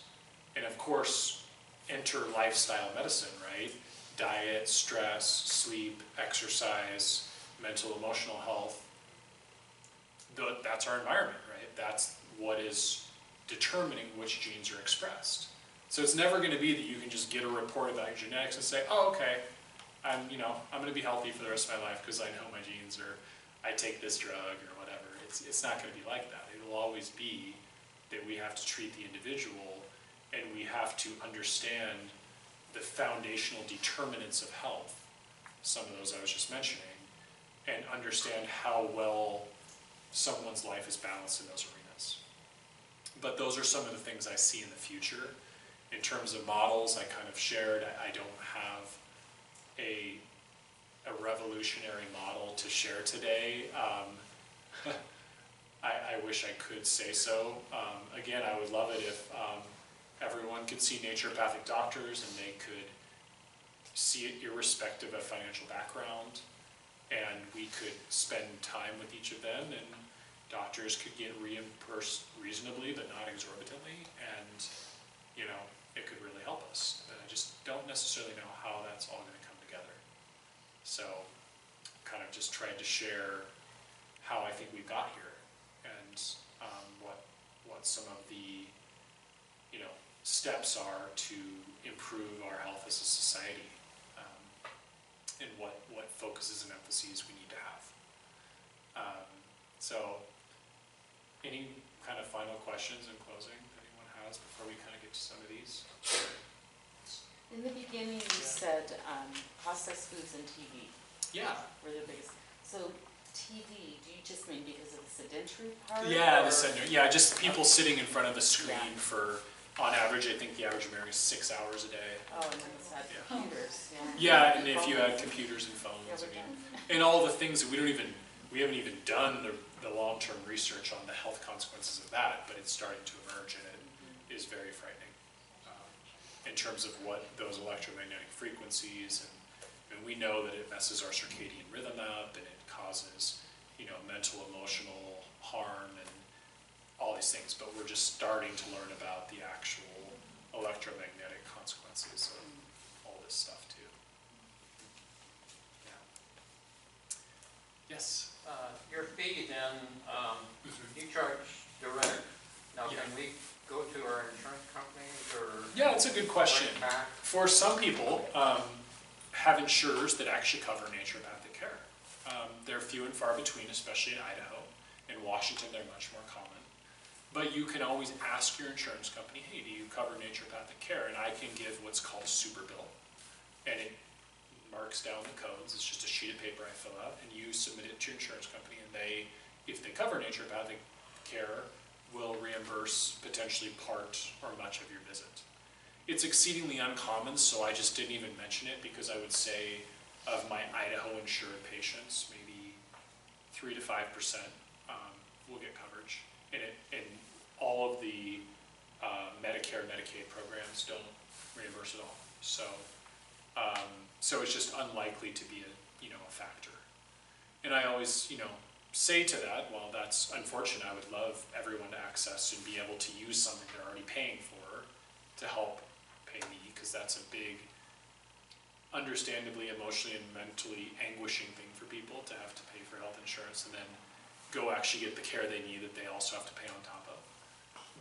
Speaker 1: And of course, enter lifestyle medicine, right? Diet, stress, sleep, exercise, mental, emotional health. That's our environment, right? That's what is determining which genes are expressed. So it's never going to be that you can just get a report about your genetics and say, oh, okay, I'm going to be healthy for the rest of my life because I know my genes, or I take this drug or whatever. It's not going to be like that. It'll always be that we have to treat the individual and we have to understand the foundational determinants of health, some of those I was just mentioning, and understand how well someone's life is balanced in those arenas. But those are some of the things I see in the future. In terms of models, I kind of shared, I don't have a revolutionary model to share today. I wish I could say so. Again, I would love it if everyone could see naturopathic doctors and they could see it irrespective of financial background, and we could spend time with each of them, and doctors could get reimbursed reasonably but not exorbitantly, and you know, it could really help us. But I just don't necessarily know how that's all going to come together. So kind of just tried to share how I think we got here, and what some of the, you know, steps are to improve our health as a society, and what focuses and emphases we need to have. So any kind of final questions in closing that anyone has before we kind of get to some of these?
Speaker 3: In the beginning, you said processed foods and TV were the biggest. So TV, do you just mean because of the sedentary part?
Speaker 1: Yeah, just people sitting in front of the screen for, on average, I think the average American is 6 hours a day.
Speaker 3: Oh, and then it's had computers.
Speaker 1: Yeah, and if you had computers and phones, and all the things that we haven't even done the long-term research on the health consequences of that, but it's starting to emerge, and it is very frightening in terms of what those electromagnetic frequencies, and we know that it messes our circadian rhythm up, and it causes, you know, mental, emotional harm, and all these things, but we're just starting to learn about the actual electromagnetic consequences of all this stuff too. Yeah. Yes?
Speaker 12: Your fee then, you charge direct. Now can we go to our insurance companies or?
Speaker 1: Yeah, it's a good question. For some people, have insurers that actually cover naturopathic care. They're few and far between, especially in Idaho. In Washington, they're much more common. But you can always ask your insurance company, hey, do you cover naturopathic care? And I can give what's called a super bill. And it marks down the codes. It's just a sheet of paper I fill out, and you submit it to your insurance company, and they, if they cover naturopathic care, will reimburse potentially part or much of your visit. It's exceedingly uncommon, so I just didn't even mention it, because I would say of my Idaho insured patients, maybe 3 to 5% will get coverage. And all of the Medicare and Medicaid programs don't reimburse at all. So, so it's just unlikely to be a factor. And I always, say to that, while that's unfortunate, I would love everyone to access and be able to use something they're already paying for to help pay me, because that's a big, understandably, emotionally, and mentally anguishing thing for people to have to pay for health insurance and then go actually get the care they need that they also have to pay on top of.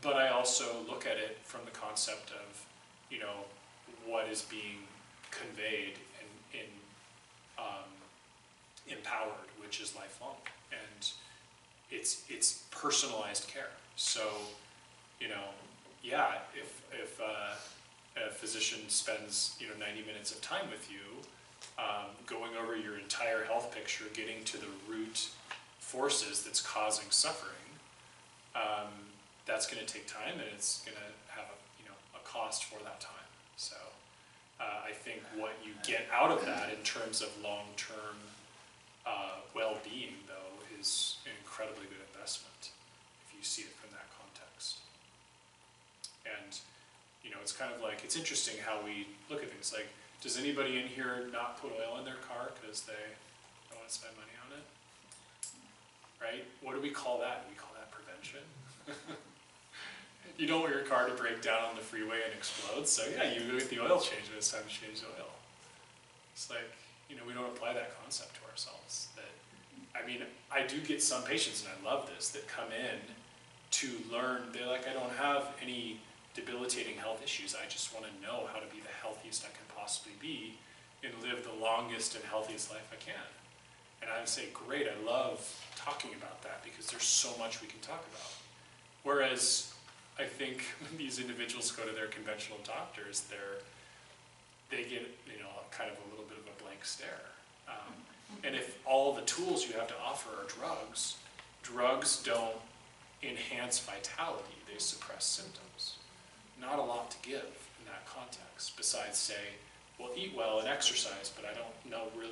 Speaker 1: But I also look at it from the concept of, what is being conveyed and empowered, which is lifelong, and it's personalized care. So, if a physician spends 90 minutes of time with you, going over your entire health picture, getting to the root forces that's causing suffering, that's going to take time, and it's going to have a cost for that time. So I think what you get out of that in terms of long-term well-being, though, is an incredibly good investment if you see it from that context. And it's kind of like, it's interesting how we look at things. Like, does anybody in here not put oil in their car because they don't want to spend money on it? Right? What do we call that? We call that prevention. You don't want your car to break down on the freeway and explode, so yeah, you go get the oil change when it's time to change the oil. It's like, we don't apply that concept to ourselves. I do get some patients, and I love this, that come in to learn. They're like, I don't have any debilitating health issues. I just want to know how to be the healthiest I can possibly be and live the longest and healthiest life I can. And I would say, great, I love talking about that, because there's so much we can talk about. Whereas I think when these individuals go to their conventional doctors, they get, you know, kind of a little bit of a blank stare. And if all the tools you have to offer are drugs, drugs don't enhance vitality, they suppress symptoms. Not a lot to give in that context, besides say, well, eat well and exercise, but I don't know really